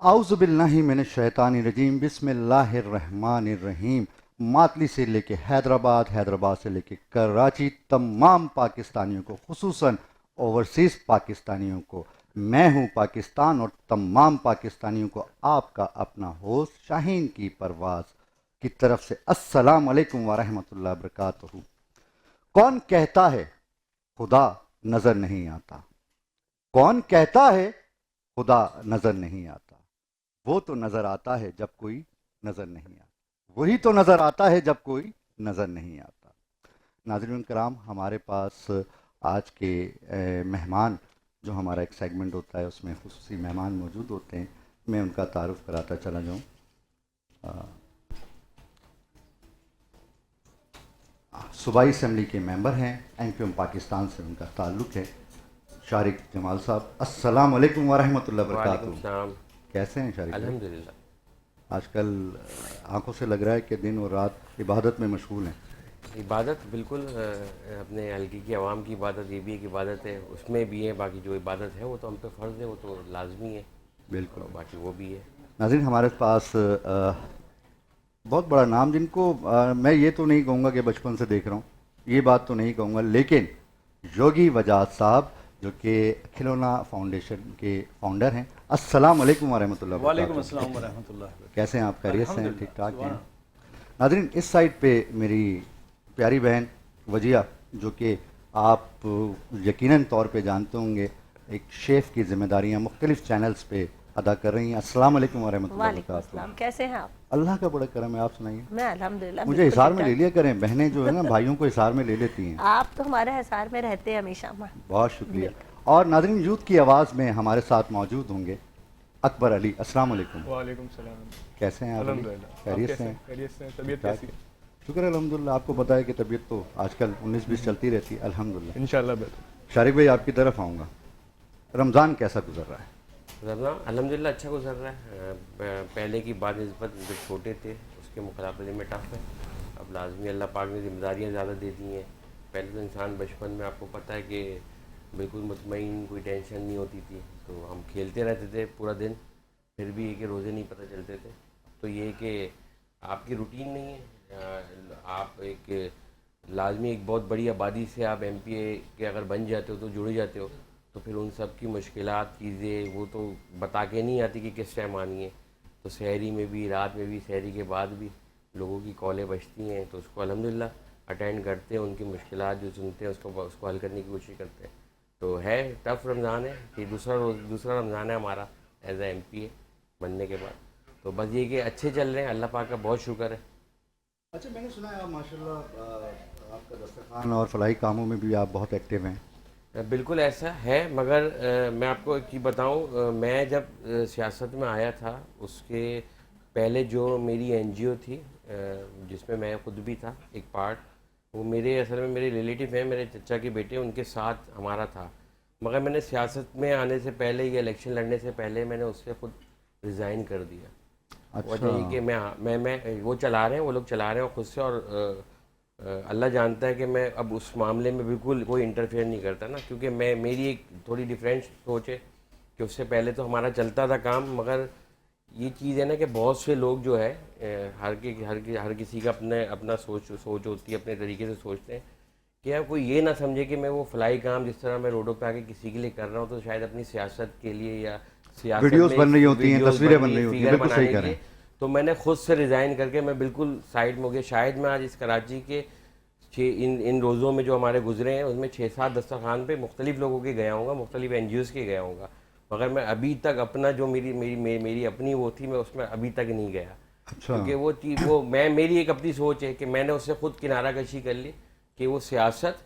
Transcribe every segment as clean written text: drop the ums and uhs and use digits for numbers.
اعوذ باللہ من الشیطان الرجیم، بسم اللہ الرحمن الرحیم۔ ماتلی سے لے کے حیدرآباد سے لے کے کراچی، تمام پاکستانیوں کو، خصوصاً اوورسیز پاکستانیوں کو، میں ہوں پاکستان اور تمام پاکستانیوں کو آپ کا اپنا ہوسٹ شاہین کی پرواز کی طرف سے السلام علیکم ورحمۃ اللہ وبرکاتہ۔ کون کہتا ہے خدا نظر نہیں آتا؟ کون کہتا ہے خدا نظر نہیں آتا؟ وہ تو نظر آتا ہے جب کوئی نظر نہیں آتا، وہی تو نظر آتا ہے جب کوئی نظر نہیں آتا۔ ناظرین کرام، ہمارے پاس آج کے مہمان، جو ہمارا ایک سیگمنٹ ہوتا ہے اس میں خصوصی مہمان موجود ہوتے ہیں، میں ان کا تعارف کراتا چلا جاؤں۔ صوبائی اسمبلی کے ممبر ہیں، این پی ایم پاکستان سے ان کا تعلق ہے، شارق جمال صاحب، السلام علیکم ورحمۃ اللہ وبرکاتہ۔ وعلیکم السلام۔ کیسے ہیں شارق بھائی؟ الحمدللہ۔ آج کل آنکھوں سے لگ رہا ہے کہ دن اور رات عبادت میں مشغول ہیں۔ عبادت بالکل اپنے حلقے کی عوام کی عبادت، یہ بھی ایک عبادت ہے، اس میں بھی ہے، باقی جو عبادت ہے وہ تو ہم پہ فرض ہے، وہ تو لازمی ہے، بالکل، باقی وہ بھی ہے۔ ناظرین ہمارے پاس بہت بڑا نام، جن کو میں یہ تو نہیں کہوں گا کہ بچپن سے دیکھ رہا ہوں، یہ بات تو نہیں کہوں گا، لیکن یوگی وجاہت صاحب جو کہ کھلونا فاؤنڈیشن کے فاؤنڈر ہیں، السلام علیکم ورحمۃ اللہ وبرکاتہ۔ وعلیکم السلام ورحمۃ اللہ وبرکاتہ۔ کیسے ہیں آپ؟ خیریت سے ہیں؟ ٹھیک ٹھاک ہیں؟ الحمدللہ۔ ناظرین اس سائٹ پہ میری پیاری بہن وجیہ، جو کہ آپ یقیناً طور پہ جانتے ہوں گے، ایک شیف کی ذمہ داریاں مختلف چینلز پہ ادا کر رہی ہیں۔ السلام علیکم ورحمۃ اللہ وعلیکم وبرکاتہ۔ السلام، کیسے ہیں آپ؟ اللہ کا بڑا کرم ہے، آپ سنائیے۔ میں الحمدللہ مجھے بالکل حصار ٹھیک میں لے ٹھاک۔ لیا کریں، بہنیں جو ہے نا بھائیوں کو حصار میں لے لیتی ہیں۔ آپ تو ہمارے حصار میں رہتے ہیں ہمیشہ۔ بہت شکریہ۔ اور ناظرین یوتھ کی آواز میں ہمارے ساتھ موجود ہوں گے اکبر علی، السلام علیکم۔ وعلیکم السلام۔ کیسے ہیں آپ؟ الحمدللہ۔ خیریت سے ہیں؟ خیریت سے ہیں۔ طبیعت کیسی ہے؟ شکر ہے الحمدللہ، آپ کو پتا ہے کہ طبیعت تو آج کل 19-20 چلتی رہتی ہے، الحمدللہ۔ انشاءاللہ بہتر۔ شارق بھائی آپ کی طرف آؤں گا، رمضان کیسا گزر رہا ہے؟ رمضان الحمدللہ اچھا گزر رہا ہے، پہلے کی بات نسبت جو چھوٹے تھے اس کے مقابلے میں ٹف ہے، اب لازمی اللہ پاک نے ذمہ داریاں زیادہ دے دی ہیں۔ پہلے تو انسان بچپن میں آپ کو پتہ ہے کہ بالکل مطمئن، کوئی ٹینشن نہیں ہوتی تھی، تو ہم کھیلتے رہتے تھے پورا دن، پھر بھی یہ کہ روزے نہیں پتہ چلتے تھے۔ تو یہ کہ آپ کی روٹین نہیں ہے، آپ ایک لازمی ایک بہت بڑی آبادی سے آپ ایم پی اے کے اگر بن جاتے ہو تو جڑ جاتے ہو، تو پھر ان سب کی مشکلات، چیزیں وہ تو بتا کے نہیں آتی کہ کس ٹائم آنی ہے، تو سحری میں بھی، رات میں بھی، سحری کے بعد بھی لوگوں کی کالیں بجتی ہیں، تو اس کو الحمدللہ اٹینڈ کرتے ہیں، ان کی مشکلات جو سنتے ہیں اس کو حل کرنے کی کوشش کرتے ہیں۔ تو ہے ٹف رمضان ہے، یہ دوسرا رمضان ہے ہمارا ایز اے ایم پی اے بننے کے بعد، تو بس یہ کہ اچھے چل رہے ہیں، اللہ پاک کا بہت شکر ہے۔ اچھا، میں نے سنا ہے آپ ماشاءاللہ آپ کا دسترخوان اور فلاحی کاموں میں بھی آپ بہت ایکٹیو ہیں۔ بالکل ایسا ہے، مگر میں آپ کو ایک چیز بتاؤں، میں جب سیاست میں آیا تھا اس کے پہلے جو میری این جی او تھی جس میں میں خود بھی تھا ایک پارٹ، وہ میرے اصل میں میرے ریلیٹیو ہیں، میرے چچا کے بیٹے، ان کے ساتھ ہمارا تھا، مگر میں نے سیاست میں آنے سے پہلے یا الیکشن لڑنے سے پہلے میں نے اس سے خود ریزائن کر دیا۔ وجہ یہ کہ میں وہ چلا رہے ہیں، وہ لوگ چلا رہے ہیں خود سے، اور اللہ جانتا ہے کہ میں اب اس معاملے میں بالکل کوئی انٹرفیئر نہیں کرتا نا، کیونکہ میری ایک تھوڑی ڈیفرنٹ سوچ ہے کہ اس سے پہلے تو ہمارا چلتا تھا کام، مگر یہ چیز ہے نا کہ بہت سے لوگ جو ہے ہر کسی کا اپنا سوچ ہوتی ہے، اپنے طریقے سے سوچتے ہیں، کہ کوئی یہ نہ سمجھے کہ میں وہ فلاحی کام جس طرح میں روڈوں پہ آ کے کسی کے لیے کر رہا ہوں تو شاید اپنی سیاست کے لیے یا سیاست ویڈیوز بن رہی ہوتی ہیں، ویڈیوز تصویریں بن بن رہی رہی ہیں، ہوتی ہیں، فگر بالکل صحیح بنانے کہہ کے رہے لیے، ہیں۔ تو میں نے خود سے ریزائن کر کے میں بالکل سائڈ میں ہو گیا۔ شاید میں آج اس کراچی کے ان روزوں میں جو ہمارے گزرے ہیں اس میں 6-7 دسترخوان پہ مختلف لوگوں کے گیا ہوں گا، مختلف این جی اوز کے گیا ہوں گا، مگر میں ابھی تک اپنا جو میری اپنی وہ تھی، میں اس میں ابھی تک نہیں گیا، اچھا، کیونکہ وہ چیز میری ایک اپنی سوچ ہے کہ میں نے اس سے خود کنارہ کشی کر لی کہ وہ سیاست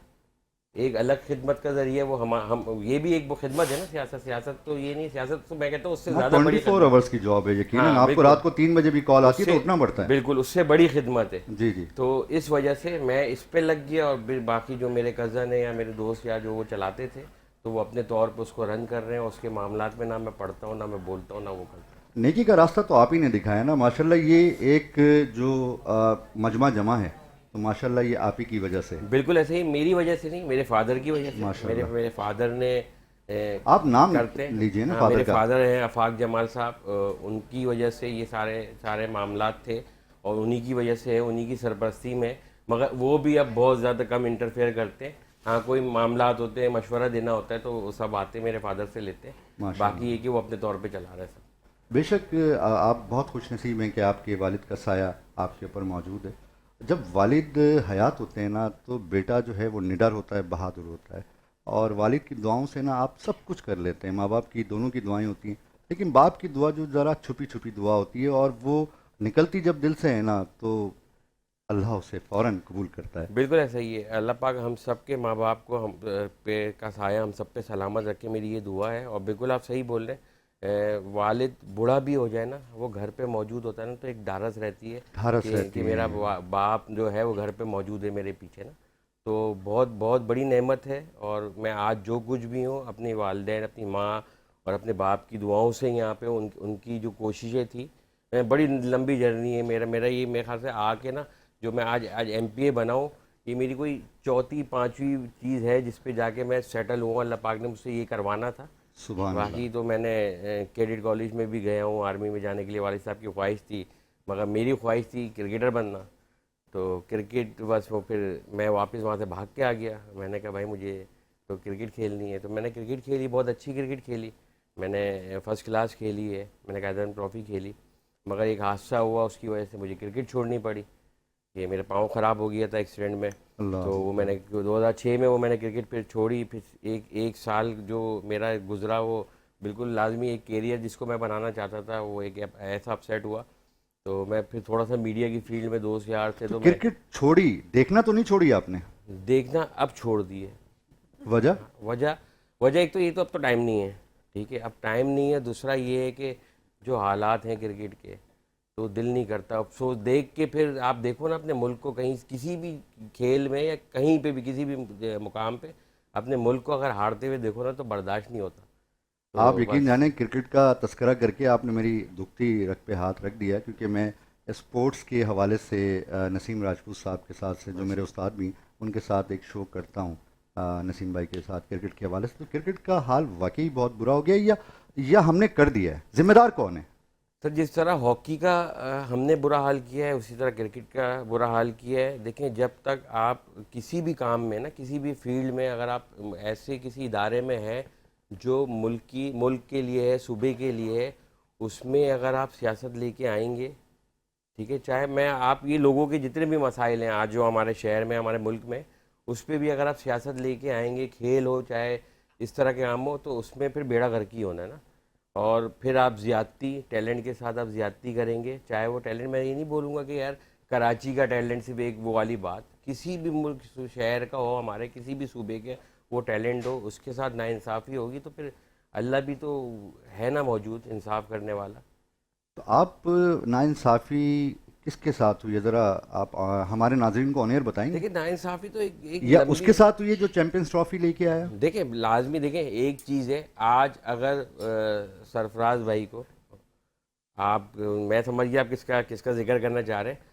ایک الگ خدمت کا ذریعہ، وہ ہم یہ بھی ایک خدمت ہے نا، سیاست تو یہ نہیں، سیاست تو میں کہتا ہوں اس سے زیادہ بڑی 24 آورس کی جاب ہے، یقیناً آپ کو رات کو 3 بجے بھی کال آتی ہے تو اٹھنا پڑتا ہے۔ بالکل اس سے بڑی خدمت ہے۔ جی جی، تو اس وجہ سے میں اس پہ لگ گیا، اور باقی جو میرے کزن ہیں یا میرے دوست یا جو وہ چلاتے تھے تو وہ اپنے طور پہ اس کو رن کر رہے ہیں، اس کے معاملات میں نہ میں پڑھتا ہوں، نہ میں بولتا ہوں، نہ وہ کرتا ہوں۔ نیکی کا راستہ تو آپ ہی نے دکھایا نا ماشاءاللہ، یہ ایک جو مجمع جمع ہے تو ماشاءاللہ یہ آپ ہی کی وجہ سے۔ بالکل ایسے ہی، میری وجہ سے نہیں، میرے فادر کی وجہ سے۔ میرے فادر نے آپ نام کرتے ہیں. لیجئے نا ہاں، فادر میرے کا. فادر ہیں آفاق جمال صاحب. ان کی وجہ سے یہ سارے معاملات تھے اور انہی کی وجہ سے انہی کی سرپرستی میں. مگر وہ بھی اب بہت زیادہ کم انٹرفیئر کرتے ہیں. ہاں کوئی معاملات ہوتے ہیں, مشورہ دینا ہوتا ہے تو وہ سب آتے میرے فادر سے لیتے ہیں. باقی یہ کہ وہ اپنے طور پہ چلا رہے ہیں سب. بے شک آپ بہت خوش نصیب ہیں کہ آپ کے والد کا سایہ آپ کے اوپر موجود ہے. جب والد حیات ہوتے ہیں نا تو بیٹا جو ہے وہ نڈر ہوتا ہے, بہادر ہوتا ہے, اور والد کی دعاؤں سے نا آپ سب کچھ کر لیتے ہیں. ماں باپ کی دونوں کی دعائیں ہوتی ہیں, لیکن باپ کی دعا جو ذرا چھپی چھپی دعا ہوتی ہے اور وہ نکلتی جب دل سے ہے نا تو اللہ اسے فوراً قبول کرتا ہے. بالکل ایسا ہی ہے. اللہ پاک ہم سب کے ماں باپ کو ہم پہ کا سایہ ہم سب پہ سلامت رکھے, میری یہ دعا ہے. اور بالکل آپ صحیح بول رہے ہیں, والد بوڑھا بھی ہو جائے نا, وہ گھر پہ موجود ہوتا ہے نا, تو ایک ڈھارس رہتی ہے ڈھارس رہتی کہ ہے. میرا باپ جو ہے وہ گھر پہ موجود ہے میرے پیچھے نا. تو بہت بہت بڑی نعمت ہے. اور میں آج جو کچھ بھی ہوں اپنی والدین, اپنی ماں اور اپنے باپ کی دعاؤں سے یہاں پہ ان کی جو کوششیں تھی, بڑی لمبی جرنی ہے میرا یہ میرے خیال سے آ کے نا جو میں آج MPA بناؤں, یہ میری کوئی چوتھی پانچویں چیز ہے جس پہ جا کے میں سیٹل ہوں. اللہ پاک نے مجھ سے یہ کروانا تھا. سبحان اللہ. باقی تو میں نے کیڈٹ کالج میں بھی گیا ہوں, آرمی میں جانے کے لیے والد صاحب کی خواہش تھی, مگر میری خواہش تھی کرکٹر بننا. تو کرکٹ بس وہ پھر میں واپس وہاں سے بھاگ کے آ گیا. میں نے کہا بھائی مجھے تو کرکٹ کھیلنی ہے. تو میں نے کرکٹ کھیلی, بہت اچھی کرکٹ کھیلی, میں نے فرسٹ کلاس کھیلی ہے, میں نے قائدین ٹرافی کھیلی. مگر ایک حادثہ ہوا, اس کی وجہ سے مجھے کرکٹ چھوڑنی پڑی. کہ میرا پاؤں خراب ہو گیا تھا ایکسیڈنٹ میں. اللہ تو وہ میں نے 2006 میں وہ میں نے کرکٹ پھر چھوڑی. پھر ایک سال جو میرا گزرا وہ بالکل لازمی ایک کیریئر جس کو میں بنانا چاہتا تھا وہ ایک ایسا اپسیٹ ہوا. تو میں پھر تھوڑا سا میڈیا کی فیلڈ میں دوست یار تھے تو میں کرکٹ چھوڑی, دیکھنا تو نہیں چھوڑی آپ نے؟ دیکھنا اب چھوڑ دیے. وجہ وجہ ایک تو یہ تو اب تو ٹائم نہیں ہے, ٹھیک ہے, اب ٹائم نہیں ہے. دوسرا یہ ہے کہ جو حالات ہیں کرکٹ کے تو دل نہیں کرتا افسوس دیکھ کے. پھر آپ دیکھو نا اپنے ملک کو کہیں کسی بھی کھیل میں یا کہیں پہ بھی کسی بھی مقام پہ اپنے ملک کو اگر ہارتے ہوئے دیکھو نا تو برداشت نہیں ہوتا. آپ یقین جانیں کرکٹ کا تذکرہ کر کے آپ نے میری دکھتی رگ پہ ہاتھ رکھ دیا, کیونکہ میں اسپورٹس کے حوالے سے نسیم راجپوت صاحب کے ساتھ سے جو میرے استاد بھی ان کے ساتھ ایک شو کرتا ہوں نسیم بھائی کے ساتھ کرکٹ کے حوالے سے. تو کرکٹ کا حال واقعی بہت برا ہو گیا یا ہم نے کر دیا ہے؟ ذمہ دار کون ہے؟ سر جس طرح ہاکی کا ہم نے برا حال کیا ہے اسی طرح کرکٹ کا برا حال کیا ہے. دیکھیں جب تک آپ کسی بھی کام میں نا کسی بھی فیلڈ میں اگر آپ ایسے کسی ادارے میں ہیں جو ملک کے لیے ہے, صوبے کے لیے ہے, اس میں اگر آپ سیاست لے کے آئیں گے, ٹھیک ہے, چاہے میں آپ یہ لوگوں کے جتنے بھی مسائل ہیں آج جو ہمارے شہر میں ہمارے ملک میں, اس پہ بھی اگر آپ سیاست لے کے آئیں گے, کھیل ہو چاہے اس طرح کے کام ہو, تو اس میں پھر بیڑا غرق ہی ہونا ہے نا. اور پھر آپ زیادتی ٹیلنٹ کے ساتھ آپ زیادتی کریں گے, چاہے وہ ٹیلنٹ, میں یہ نہیں بولوں گا کہ یار کراچی کا ٹیلنٹ صرف ایک وہ والی بات, کسی بھی ملک شہر کا ہو, ہمارے کسی بھی صوبے کے وہ ٹیلنٹ ہو, اس کے ساتھ ناانصافی ہوگی تو پھر اللہ بھی تو ہے نا موجود انصاف کرنے والا. تو آپ ناانصافی کس کے ساتھ ہوئی ہے, ذرا آپ ہمارے ناظرین کو آن ایئر بتائیں گے؟ دیکھیں ناانصافی تو ایک یا اس کے ساتھ ہوئی ہے جو چیمپئنز ٹرافی لے کے آیا؟ دیکھیں لازمی, دیکھیں ایک چیز ہے, آج اگر سرفراز بھائی کو آپ, میں سمجھ گیا آپ کس کا ذکر کرنا چاہ رہے ہیں.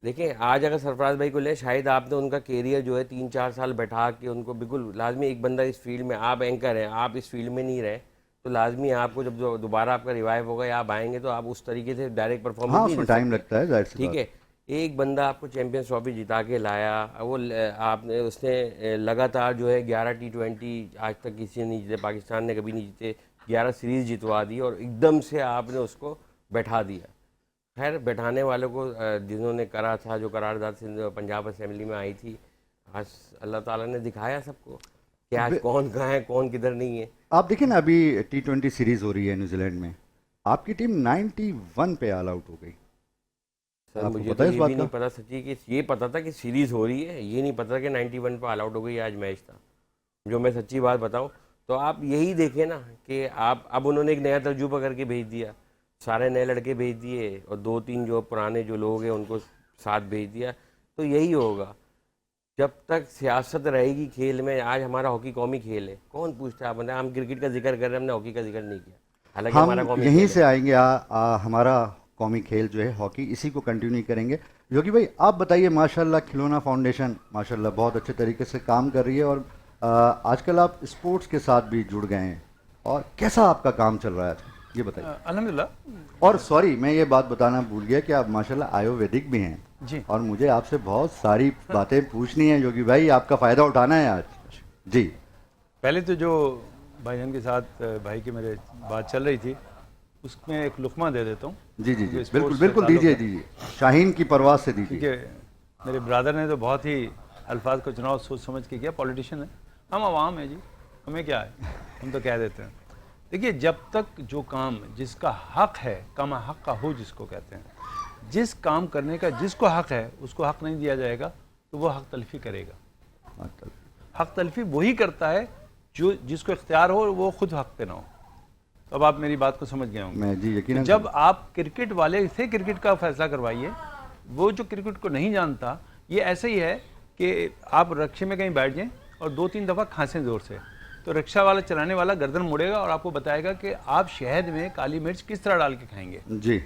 دیکھیں آج اگر سرفراز بھائی کو لیں, شاید آپ نے ان کا کیریئر جو ہے 3-4 سال بیٹھا کے ان کو بالکل لازمی, ایک بندہ اس فیلڈ میں, آپ اینکر ہیں, آپ اس فیلڈ میں نہیں رہے تو لازمی آپ کو جب دوبارہ آپ کا ریوائیو ہوگا یا آپ آئیں گے تو آپ اس طریقے سے ڈائریکٹ پرفارمنس نہیں دے سکتے. ٹائم لگتا ہے ظاہر سی ٹھیک ہے, ایک بندہ آپ کو چیمپئنز ٹرافی جتا کے لایا, وہ آپ نے اس نے لگاتار جو ہے 11 T20 آج تک کسی نے نہیں جیتے, پاکستان نے کبھی نہیں جیتے, 11 سیریز جتوا دی اور ایک دم سے آپ نے اس کو بیٹھا دیا. خیر بیٹھانے والوں کو جنہوں نے کرا تھا, جو قرارداد سے پنجاب اسمبلی میں آئی تھی, آج اللہ تعالیٰ نے دکھایا سب کو کہ آج کون کہاں ہے کون کدھر نہیں ہے. آپ دیکھیں نا ابھی T20 سیریز ہو رہی ہے نیوزی لینڈ میں, آپ کی ٹیم 91 پہ آل آؤٹ ہو گئی. سر مجھے تو یہ بھی نہیں پتا سچی, کہ یہ پتا تھا کہ سیریز ہو رہی ہے, یہ نہیں پتا کہ 91 پہ آل آؤٹ ہو گئی, آج میچ تھا. جو میں سچی بات بتاؤں تو آپ یہی دیکھیں نا کہ آپ اب انہوں نے ایک نیا تجربہ کر کے بھیج دیا, سارے نئے لڑکے بھیج دیے اور 2-3 جو پرانے جو لوگ ہیں ان کو ساتھ بھیج دیا. تو یہی ہوگا جب تک سیاست رہے گی کھیل میں. آج ہمارا ہاکی قومی کھیل ہے, کون پوچھتا ہے, ہم کرکٹ کا ذکر کر رہے ہیں, ہم نے ہاکی کا ذکر نہیں کیا, حالانکہ ہمارا قومی یہیں سے آئیں گے. ہمارا قومی کھیل جو ہے ہاکی, اسی کو کنٹینیو کریں گے. یوگی بھائی آپ بتائیے, ماشاءاللہ کھلونا فاؤنڈیشن ماشاءاللہ بہت اچھے طریقے سے کام کر رہی ہے, اور آج کل آپ اسپورٹس کے ساتھ بھی جڑ گئے ہیں اور کیسا آپ کا کام چل رہا ہے یہ بتائیے. الحمدللہ. اور سوری میں یہ بات بتانا بھول گیا کہ آپ ماشاءاللہ آیورویدک بھی ہیں جی. اور مجھے آپ سے بہت ساری باتیں پوچھنی ہیں یوگی بھائی, آپ کا فائدہ اٹھانا ہے آج. جی پہلے تو جو بھائی جان کے ساتھ بھائی کی میرے بات چل رہی تھی اس میں ایک لقمہ دے دیتا ہوں. جی جی جی اسپورٹس بالکل سے بالکل تعلق دیجیے ہے. دیجیے, شاہین کی پرواز سے دیجیے. کیونکہ میرے برادر نے تو بہت ہی الفاظ کو چناؤ سوچ سمجھ کے کیا. پولیٹیشین ہے, ہم عوام ہیں جی, ہمیں کیا ہے, ہم تو کہہ دیتے ہیں. دیکھیے جب تک جو کام جس کا حق ہے, کما حق کا ہو جس کو کہتے ہیں, جس کام کرنے کا جس کو حق ہے اس کو حق نہیں دیا جائے گا تو وہ حق تلفی کرے گا. حق تلفی وہی کرتا ہے جو جس کو اختیار ہو وہ خود حق پہ نہ ہو. تو اب آپ میری بات کو سمجھ گئے ہوں گے. میں جی یقیناً جب آپ کرکٹ والے سے کرکٹ کا فیصلہ کروائیے, وہ جو کرکٹ کو نہیں جانتا, یہ ایسا ہی ہے کہ آپ رکشے میں کہیں بیٹھ جائیں اور 2-3 دفعہ کھانسیں زور سے, تو رکشہ والا چلانے والا گردن موڑے گا اور آپ کو بتائے گا کہ آپ شہد میں کالی مرچ کس طرح ڈال کے کھائیں گے. جی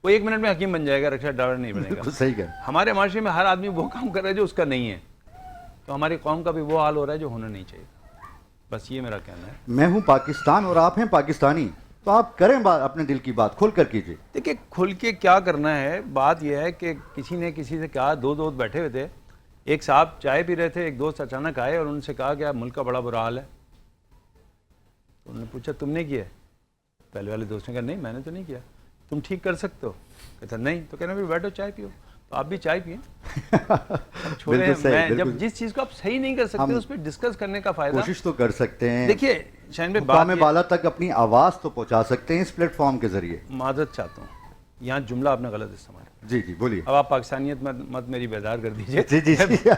وہ 1 منٹ میں حکیم بن جائے گا, رکشہ ڈرائیور نہیں بنے گا. بالکل صحیح کہہ. ہمارے معاشرے میں ہر آدمی وہ کام کر رہا ہے جو اس کا نہیں ہے, تو ہماری قوم کا بھی وہ حال ہو رہا ہے جو ہونا نہیں چاہیے. بس یہ میرا کہنا ہے. میں ہوں پاکستان اور آپ ہیں پاکستانی, تو آپ کریں بات, اپنے دل کی بات کھول کر کیجیے. دیکھیے کھل کے کیا کرنا ہے, بات یہ ہے کہ کسی نے کسی سے کہا, دو دوست بیٹھے ہوئے تھے, ایک صاحب چائے پی رہے تھے, ایک دوست اچانک آئے اور ان سے کہا کہ ملک کا بڑا برا حال ہے. تو انہوں نے پوچھا تم نے کیا ہے؟ پہلے والے دوست نے کہا نہیں میں نے تو نہیں کیا. تم ٹھیک کر سکتے ہو؟ کہتا نہیں. تو کہنا بھی بیٹھو چائے پیو. تو آپ بھی چائے پئیں. چھوڑیں, میں جب جس چیز کو آپ صحیح نہیں کر سکتے اس پہ ڈسکس کرنے کا فائدہ. کوشش تو کر سکتے ہیں. دیکھیے شاہین بھائی, مقام بالا تک اپنی آواز تو پہنچا سکتے ہیں اس پلیٹ فارم کے ذریعے. معذرت چاہتا ہوں, یہاں جملہ آپ نے غلط استعمال. جی جی بولیے. اب آپ پاکستانیت مت میری بیدار کر دیجیے. جی جی جی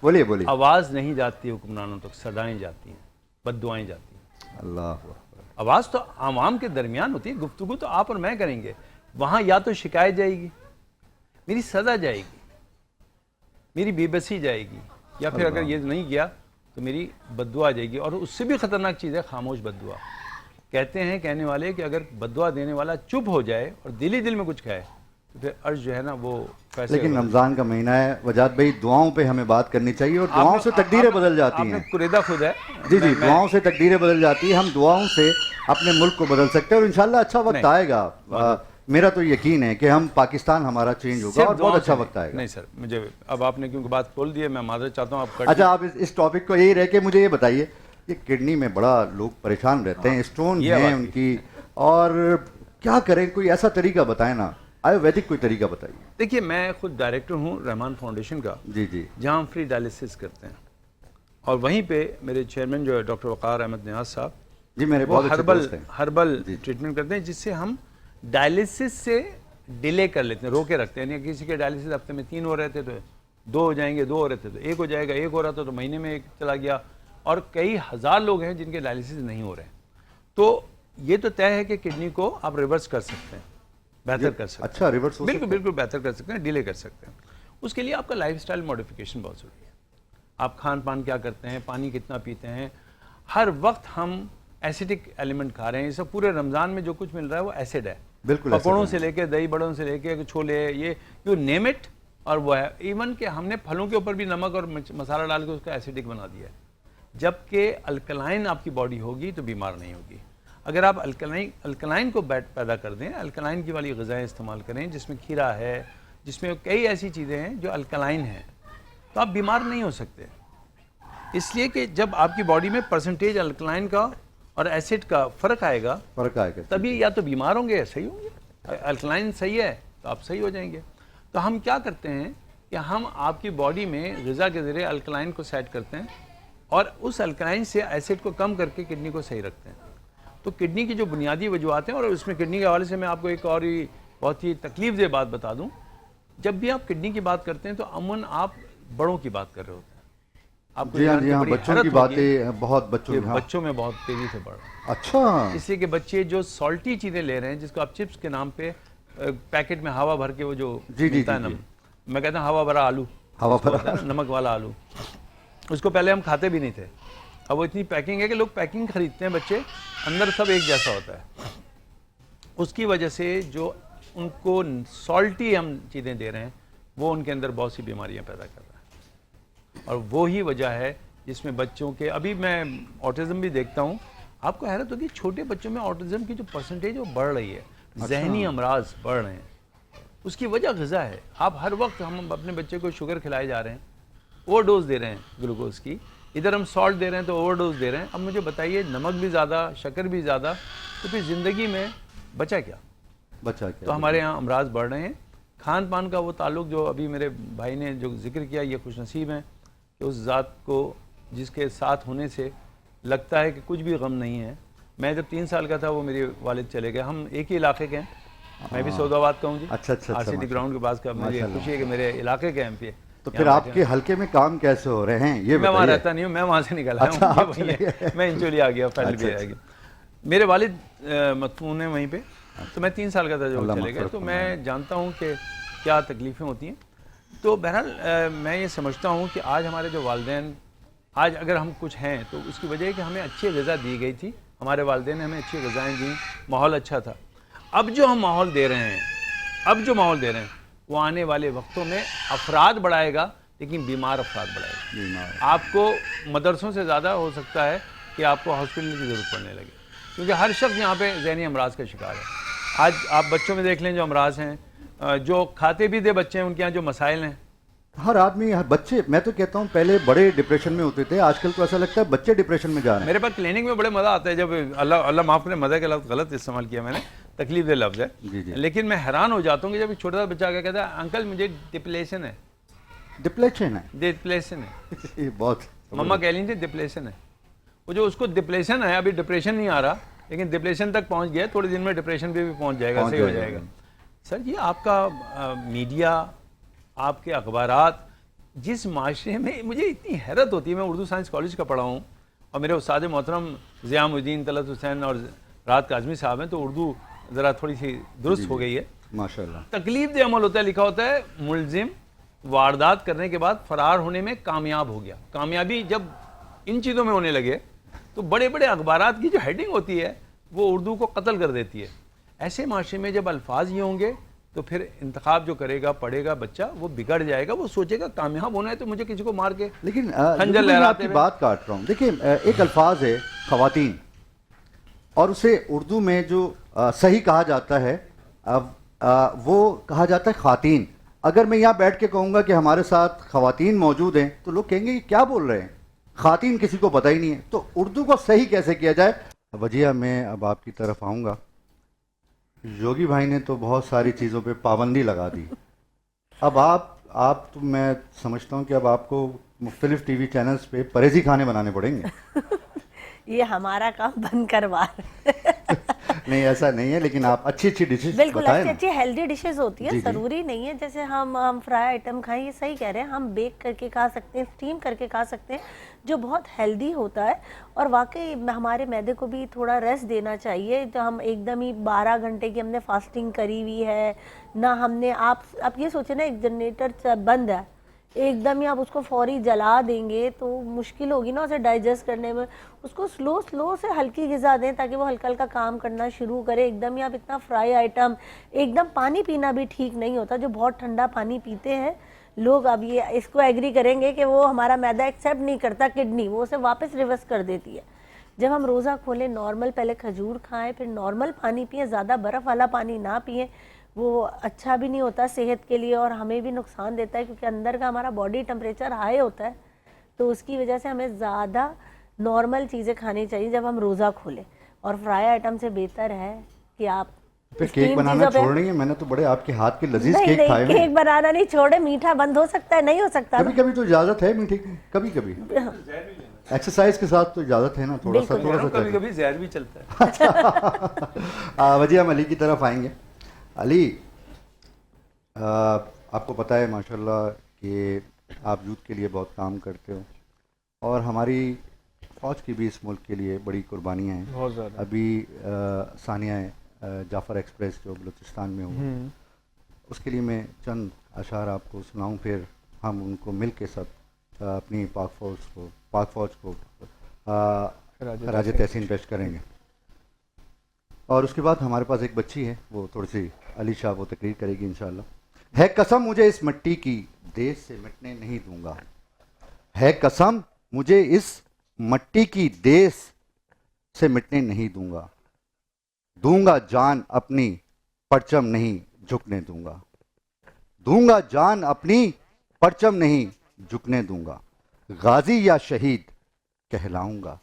بولیے بولیے. آواز نہیں جاتی حکمرانوں تک, صدائیں جاتی ہیں, بد دعائیں جاتی ہیں. اللہ آواز تو عوام کے درمیان ہوتی ہے, گفتگو تو آپ اور میں کریں گے. وہاں یا تو شکایت جائے گی, میری سزا جائے گی, میری بے بسی جائے گی, یا پھر اگر یہ نہیں کیا تو میری بد دعا جائے گی. اور اس سے بھی خطرناک چیز ہے خاموش بد دعا. کہتے ہیں کہنے والے کہ اگر بد دعا دینے والا چپ ہو جائے اور دل ہی دل میں کچھ کہے تو پھر عرش جو ہے نا وہ فیصلے. لیکن رمضان کا مہینہ ہے وجاد بھائی, دعاؤں پہ ہمیں بات کرنی چاہیے, اور دعاؤں سے تقدیریں بدل جاتی ہیں. آپ نے قریدہ خود ہے. جی جی دعاؤں سے تقدیریں بدل جاتی ہیں. ہم دعاؤں سے اپنے ملک کو بدل سکتے ہیں, اور انشاءاللہ اچھا وقت آئے گا. میرا تو یقین ہے کہ ہم پاکستان ہمارا چینج ہوگا اور بہت اچھا وقت آئے گا. نہیں سر, مجھے اب آپ نے کیونکہ بات کھول دی ہے, میں معذرت چاہتا ہوں. آپ اچھا آپ اس ٹاپک کو یہی رہ کے مجھے یہ بتائیے, یہ کڈنی میں بڑا لوگ پریشان رہتے ہیں, اسٹون ہیں ان کی, اور کیا کریں, کوئی ایسا طریقہ بتائیں نا, آیورویدک کوئی طریقہ بتائیے. دیکھیے میں خود ڈائریکٹر ہوں رحمان فاؤنڈیشن کا, جی جی, جہاں ہم فری ڈائلسس کرتے ہیں, اور وہیں پہ میرے چیئرمین جو ہے ڈاکٹر وقار احمد نیاز صاحب, جی میرے وہ بہت ہربل ٹریٹمنٹ کرتے ہیں, جس سے ہم ڈائلسس سے ڈیلے کر لیتے ہیں, روکے رکھتے ہیں. یعنی کسی کے ڈائلسس ہفتے میں 3 ہو رہے تھے تو 2 ہو جائیں گے, 2 ہو رہے تھے تو 1 ہو جائے گا, 1 ہو رہا تھا تو مہینے میں 1 چلا گیا, اور کئی ہزار لوگ ہیں جن کے ڈائلسس نہیں ہو رہے ہیں. تو یہ تو طے ہے کہ کڈنی کو آپ ریورس کر سکتے ہیں, بہتر کر سکتے ہیں. اچھا ریورس بالکل بہتر کر سکتے ہیں, ڈیلے کر سکتے ہیں. اس کے لیے آپ کا لائف سٹائل ماڈیفیکیشن بہت ضروری ہے. آپ کھان پان کیا کرتے ہیں, پانی کتنا پیتے ہیں. ہر وقت ہم ایسیڈک ایلیمنٹ کھا رہے ہیں, اس پورے رمضان میں جو کچھ مل رہا ہے وہ ایسڈ ہے. بالکل, پکوڑوں سے لے کے دہی بڑوں سے لے کے چھولے, یہ یو نیم اٹ, اور وہ ہے. ایون کہ ہم نے پھلوں کے اوپر بھی نمک اور مسالہ ڈال کے اس کا ایسیڈک بنا دیا ہے. جبکہ الکلائن آپ کی باڈی ہوگی تو بیمار نہیں ہوگی. اگر آپ الکلائن کو پیدا کر دیں, الکلائن کی والی غذائیں استعمال کریں, جس میں کھیرا ہے, جس میں کئی ایسی چیزیں ہیں جو الکلائن ہیں, تو آپ بیمار نہیں ہو سکتے. اس لیے کہ جب آپ کی باڈی میں پرسنٹیج الکلائن کا اور ایسڈ کا فرق آئے گا تبھی یا تو بیمار ہوں گے یا صحیح ہوں گے. الکلائن صحیح ہے تو آپ صحیح ہو جائیں گے. تو ہم کیا کرتے ہیں کہ ہم آپ کی باڈی میں غذا کے ذریعے الکلائن کو سیٹ کرتے ہیں, اور اس الکلائن سے ایسڈ کو کم کر کے کڈنی کو صحیح رکھتے ہیں. تو کڈنی کی جو بنیادی وجوہات ہیں, اور اس میں کڈنی کے حوالے سے میں آپ کو ایک اور ہی بہت ہی تکلیف دہ بات بتا دوں. جب بھی آپ کڈنی کی بات کرتے ہیں تو عموماً آپ بڑوں کی بات کر رہے ہوتے ہیں. آپ کو بچوں کی باتیں, بہت بچوں میں بہت تیزی سے بڑھ رہا ہے. اچھا, اس لیے کہ بچے جو سالٹی چیزیں لے رہے ہیں, جس کو آپ چپس کے نام پہ پیکٹ میں ہوا بھر کے وہ جو ملتا ہے, میں کہتا ہوں ہوا بھرا آلو, نمک والا آلو, اس کو پہلے ہم کھاتے بھی نہیں تھے. اب وہ اتنی پیکنگ ہے کہ لوگ پیکنگ خریدتے ہیں, بچے اندر سب ایک جیسا ہوتا ہے. اس کی وجہ سے جو ان کو سالٹی ہم چیزیں دے رہے ہیں وہ ان کے اندر بہت سی بیماریاں پیدا کر رہا ہے. اور وہی وجہ ہے جس میں بچوں کے ابھی میں آٹزم بھی دیکھتا ہوں. آپ کو حیرت ہوگی چھوٹے بچوں میں آٹزم کی جو پرسنٹیج وہ بڑھ رہی ہے, ذہنی امراض بڑھ رہے ہیں. اس کی وجہ غذا ہے. آپ ہر وقت ہم اپنے بچے کو شوگر کھلائے جا رہے ہیں, اوور ڈوز دے رہے ہیں گلوکوز کی, ادھر ہم سالٹ دے رہے ہیں تو اوور ڈوز دے رہے ہیں. اب مجھے بتائیے نمک بھی زیادہ, شکر بھی زیادہ, تو پھر زندگی میں بچا کیا؟ تو ہمارے یہاں امراض بڑھ رہے ہیں. کھان پان کا وہ تعلق جو ابھی میرے بھائی نے جو ذکر کیا, یہ خوش نصیب ہیں کہ اس ذات کو جس کے ساتھ ہونے سے لگتا ہے کہ کچھ بھی غم نہیں ہے. میں جب 3 سال کا تھا وہ میرے والد چلے گئے. ہم ایک ہی علاقے کے ہیں, میں بھی سعود آباد کا ہوں جی, اچھا RCT گراؤنڈ کے پاس کا. مجھے خوشی ہے کہ میرے علاقے کے ایم پی ہے. تو پھر آپ کے حلقے میں کام کیسے ہو رہے ہیں یہ میں وہاں بتائیے. رہتا نہیں ہوں, میں وہاں سے نکل آیا ہوں, میں انچولی آ گیا, فیملی بھی آ گیا. میرے والد مدفون ہیں وہیں پہ, تو میں 3 سال کا تھا جب چلے گئے, تو میں جانتا ہوں کہ کیا تکلیفیں ہوتی ہیں. تو بہرحال میں یہ سمجھتا ہوں کہ آج ہمارے جو والدین, آج اگر ہم کچھ ہیں تو اس کی وجہ ہے کہ ہمیں اچھی غذا دی گئی تھی, ہمارے والدین نے ہمیں اچھی غذائیں دیں, ماحول اچھا تھا. اب جو ہم ماحول دے رہے ہیں, وہ آنے والے وقتوں میں افراد بڑھائے گا, لیکن بیمار افراد بڑھائے گا. آپ کو مدرسوں سے زیادہ ہو سکتا ہے کہ آپ کو ہاسپٹل کی ضرورت پڑنے لگے, کیونکہ ہر شخص یہاں پہ ذہنی امراض کا شکار ہے. آج آپ بچوں میں دیکھ لیں جو امراض ہیں, جو کھاتے بھی دے بچے ہیں ان کے یہاں جو مسائل ہیں. ہر آدمی, ہر بچے, میں تو کہتا ہوں پہلے بڑے ڈپریشن میں ہوتے تھے, آج کل تو ایسا لگتا ہے بچے ڈپریشن میں جا رہے ہیں. میرے پاس کلینک میں بڑے مزہ آتا ہے جب اللہ معاف کرے, مزہ کا لفظ غلط استعمال کیا میں نے, تکلیف دہ لفظ ہے, لیکن میں حیران ہو جاتا ہوں کہ جب ایک چھوٹا سا بچہ آ کے کہتا ہے انکل مجھے ڈپریشن ہے. بہت مما کہہ لیں ڈپریشن ہے. وہ جو اس کو ڈپریشن ہے, ابھی ڈپریشن نہیں آ رہا لیکن ڈپریشن تک پہنچ گیا, تھوڑے دن میں ڈپریشن پہ بھی پہنچ جائے گا, صحیح ہو جائے گا. سر یہ آپ کا میڈیا, آپ کے اخبارات, جس معاشرے میں مجھے اتنی حیرت ہوتی ہے. میں اردو سائنس کالج کا پڑھا ہوں اور میرے استاد محترم ضیاء الدین, طلعت حسین اور رات کاظمی صاحب ہیں, تو اردو ذرا تھوڑی سی درست ہو گئی ہے ماشاءاللہ. تکلیف دہ عمل ہوتا ہے, لکھا ہوتا ہے ملزم واردات کرنے کے بعد فرار ہونے میں کامیاب ہو گیا. کامیابی جب ان چیزوں میں ہونے لگے تو بڑے بڑے اخبارات کی جو ہیڈنگ ہوتی ہے وہ اردو کو قتل کر دیتی ہے. ایسے معاشرے میں جب الفاظ یہ ہوں گے تو پھر انتخاب جو کرے گا, پڑھے گا بچہ, وہ بگڑ جائے گا. وہ سوچے گا کامیاب ہونا ہے تو مجھے کسی کو مار کے, لیکن خنجر میں آپ کی بات کاٹ رہا ہوں. دیکھیں ایک الفاظ ہے خواتین, اور اسے اردو میں جو صحیح کہا جاتا ہے وہ کہا جاتا ہے خواتین. اگر میں یہاں بیٹھ کے کہوں گا کہ ہمارے ساتھ خواتین موجود ہیں تو لوگ کہیں گے کہ کیا بول رہے ہیں, خواتین کسی کو پتہ ہی نہیں ہے. تو اردو کو صحیح کیسے کیا جائے. وجیہ میں اب آپ کی طرف آؤں گا. یوگی بھائی نے تو بہت ساری چیزوں پہ پابندی لگا دی. اب آپ تو میں سمجھتا ہوں کہ اب آپ کو مختلف ٹی وی چینلز پہ پرہیزی کھانے بنانے پڑیں گے. یہ ہمارا کام بند کروا نہیں ایسا نہیں ہے, لیکن آپ اچھی ڈشز بالکل اچھی ہیلدی ڈشز ہوتی ہیں. ضروری نہیں ہے جیسے ہم فرائی آئٹم کھائیں, یہ صحیح کہہ رہے ہیں, ہم بیک کر کے کھا سکتے ہیں, اسٹیم کر کے کھا سکتے ہیں, جو بہت ہیلدی ہوتا ہے. اور واقعی ہمارے معدے کو بھی تھوڑا ریسٹ دینا چاہیے. تو ہم ایک دم ہی 12 گھنٹے کی ہم نے فاسٹنگ کری ہوئی ہے نہ, ہم نے آپ یہ سوچیں نا ایک جنریٹر بند ہے, ایک دم ہی آپ اس کو فوری جلا دیں گے تو مشکل ہوگی نا اسے ڈائجسٹ کرنے میں. اس کو سلو سے ہلکی غذا دیں تاکہ وہ ہلکا ہلکا کام کرنا شروع کرے. ایک دم ہی آپ اتنا فرائی آئٹم, ایک دم پانی پینا بھی ٹھیک نہیں ہوتا. جو بہت ٹھنڈا پانی پیتے ہیں لوگ, اب یہ اس کو ایگری کریں گے کہ وہ ہمارا معدہ ایکسیپٹ نہیں کرتا, کڈنی وہ اسے واپس ریورس کر دیتی ہے. جب ہم روزہ کھولیں نارمل پہلے کھجور کھائیں, پھر نارمل پانی پئیں, زیادہ برف والا پانی نہ پئیں. وہ اچھا بھی نہیں ہوتا صحت کے لیے اور ہمیں بھی نقصان دیتا ہے, کیونکہ اندر کا ہمارا باڈی ٹمپریچر ہائی ہوتا ہے. تو اس کی وجہ سے ہمیں زیادہ نارمل چیزیں کھانی چاہیے جب ہم روزہ کھولیں. اور فرائی آئٹم سے بہتر ہے کہ آپ پھر کیک بنانا چھوڑ رہی ہیں. میں نے تو بڑے آپ کے ہاتھ کے لذیذ کیک کھائے ہیں. کیک بنانا نہیں چھوڑے, میٹھا بند ہو سکتا ہے, نہیں ہو سکتا. کبھی کبھی تو اجازت ہے میٹھے کی, کبھی کبھی ایکسرسائز کے ساتھ تو اجازت ہے نا, تھوڑا سا کبھی کبھی زہر بھی چلتا ہے. وجیہ ہم علی کی طرف آئیں گے. علی, آپ کو پتہ ہے ماشاءاللہ کہ آپ یوتھ کے لیے بہت کام کرتے ہو, اور ہماری فوج کی بھی اس ملک کے لیے بڑی قربانیاں ہیں بہت زیادہ. ابھی ثانیہ جعفر ایکسپریس جو بلوچستان میں ہوا, اس کے لیے میں چند اشعار آپ کو سناؤں, پھر ہم ان کو مل کے سب اپنی پاک فوج کو خراج تحسین پیش کریں گے. اور اس کے بعد ہمارے پاس ایک بچی ہے, وہ تھوڑی سی علی شاہ وہ تقریر کرے گی انشاءاللہ. ہے قسم مجھے اس مٹی کی, دیش سے مٹنے نہیں دوں گا. ہے قسم مجھے اس مٹی کی دیس سے مٹنے نہیں دوں گا، دوں گا جان اپنی پرچم نہیں جھکنے دوں گا، دوں گا جان اپنی پرچم نہیں جھکنے دوں گا، غازی یا شہید کہلاؤں گا،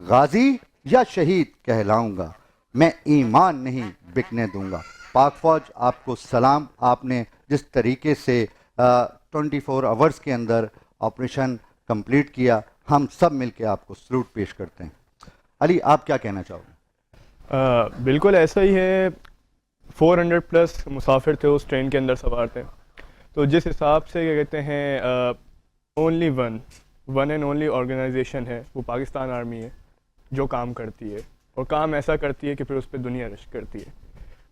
غازی یا شہید کہلاؤں گا، میں ایمان نہیں بکنے دوں گا۔ پاک فوج آپ کو سلام، آپ نے جس طریقے سے 24 آورز کے اندر آپریشن کمپلیٹ کیا، ہم سب مل کے آپ کو سلوٹ پیش کرتے ہیں۔ علی آپ کیا کہنا چاہو گے؟ بالکل ایسا ہی ہے، 400 پلس مسافر تھے اس ٹرین کے اندر سوار تھے، تو جس حساب سے کیا کہتے ہیں only one and only organisation ہے وہ پاکستان آرمی ہے جو کام کرتی ہے، اور کام ایسا کرتی ہے کہ پھر اس پہ دنیا رشک کرتی ہے۔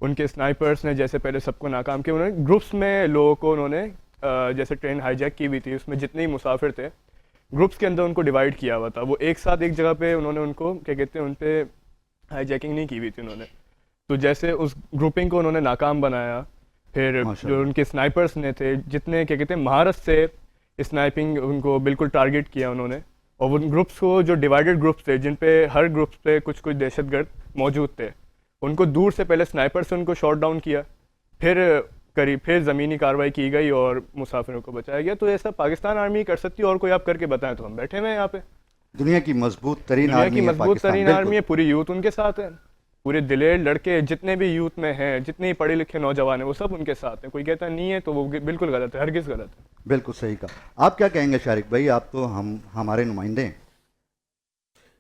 ان کے سنائپرس نے جیسے پہلے سب کو ناکام کیا، انہوں نے گروپس میں لوگوں کو انہوں نے جیسے ٹرین ہائی جیک کی ہوئی تھی، اس میں جتنے ہی مسافر تھے گروپس کے اندر ان کو ڈیوائڈ کیا ہوا تھا، وہ ایک ساتھ ایک جگہ پہ انہوں نے ان کو کیا کہتے ہیں ان پہ ہائی جیکنگ نہیں کی ہوئی تھی انہوں نے، تو جیسے اس گروپنگ کو انہوں نے ناکام بنایا، پھر جو ان کے سنائپرس نے تھے جتنے کیا کہتے ہیں مہارت سے اسنائپنگ ان کو بالکل ٹارگٹ کیا انہوں نے، اور ان گروپس کو جو ڈیوائیڈڈ گروپس تھے جن پہ ہر گروپس پہ کچھ دہشت گرد موجود تھے، ان کو دور سے پہلے سنائپر سے ان کو شاٹ ڈاؤن کیا، پھر زمینی کارروائی کی گئی اور مسافروں کو بچایا گیا۔ تو ایسا پاکستان آرمی کر سکتی ہے، اور کوئی آپ کر کے بتائیں تو ہم بیٹھے ہوئے ہیں یہاں پہ۔ دنیا کی مضبوط ترین دنیا آرمی کی ہے مضبوط پاکستان، ترین بالکل۔ آرمی ہے، پوری یوتھ ان کے ساتھ ہے، پورے دلیر لڑکے جتنے بھی یوتھ میں ہیں، جتنے ہی پڑھے لکھے نوجوان ہیں، وہ سب ان کے ساتھ ہیں۔ کوئی کہتا نہیں ہے تو وہ بالکل غلط ہے، ہرگز غلط ہے۔ بالکل صحیح کہا۔ آپ کیا کہیں گے شارق بھائی؟ آپ تو ہمارے نمائندے ہیں۔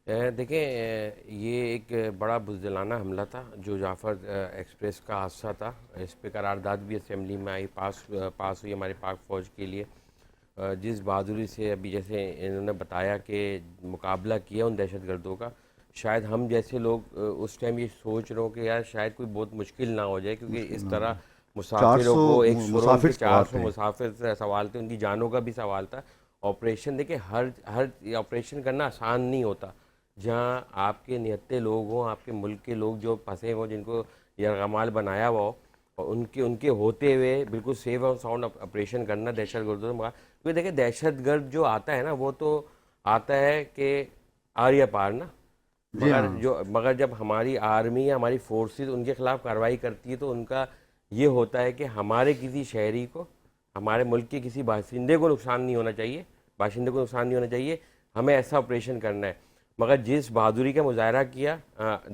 دیکھیں یہ ایک بڑا بزدلانہ حملہ تھا جو جعفر ایکسپریس کا حادثہ تھا، اس پہ قرارداد بھی اسمبلی میں آئی، پاس ہوئی ہمارے پاک فوج کے لیے۔ جس بہادری سے ابھی جیسے انہوں نے بتایا کہ مقابلہ کیا ان دہشت گردوں کا، شاید ہم جیسے لوگ اس ٹائم یہ سوچ رہے ہوں کہ یار شاید کوئی بہت مشکل نہ ہو جائے، کیونکہ اس طرح مسافروں کو 400 مسافر سوال تھے، ان کی جانوں کا بھی سوال تھا۔ آپریشن دیکھیں ہر آپریشن کرنا آسان نہیں ہوتا، جہاں آپ کے نہتے لوگ ہوں، آپ کے ملک کے لوگ جو پھنسے ہوں، جن کو یرغمال بنایا ہوا ہو، اور ان کے ہوتے ہوئے بالکل سیف اور ساؤنڈ آپریشن کرنا دہشت گردوں سے، کیونکہ دیکھیں دہشت گرد جو آتا ہے نا وہ تو آتا ہے کہ آر یا پار نا، مگر جب ہماری آرمی یا ہماری فورسز ان کے خلاف کارروائی کرتی ہے تو ان کا یہ ہوتا ہے کہ ہمارے کسی شہری کو، ہمارے ملک کے کسی باشندے کو نقصان نہیں ہونا چاہیے، ہمیں ایسا آپریشن کرنا ہے۔ مگر جس بہادری کا مظاہرہ کیا،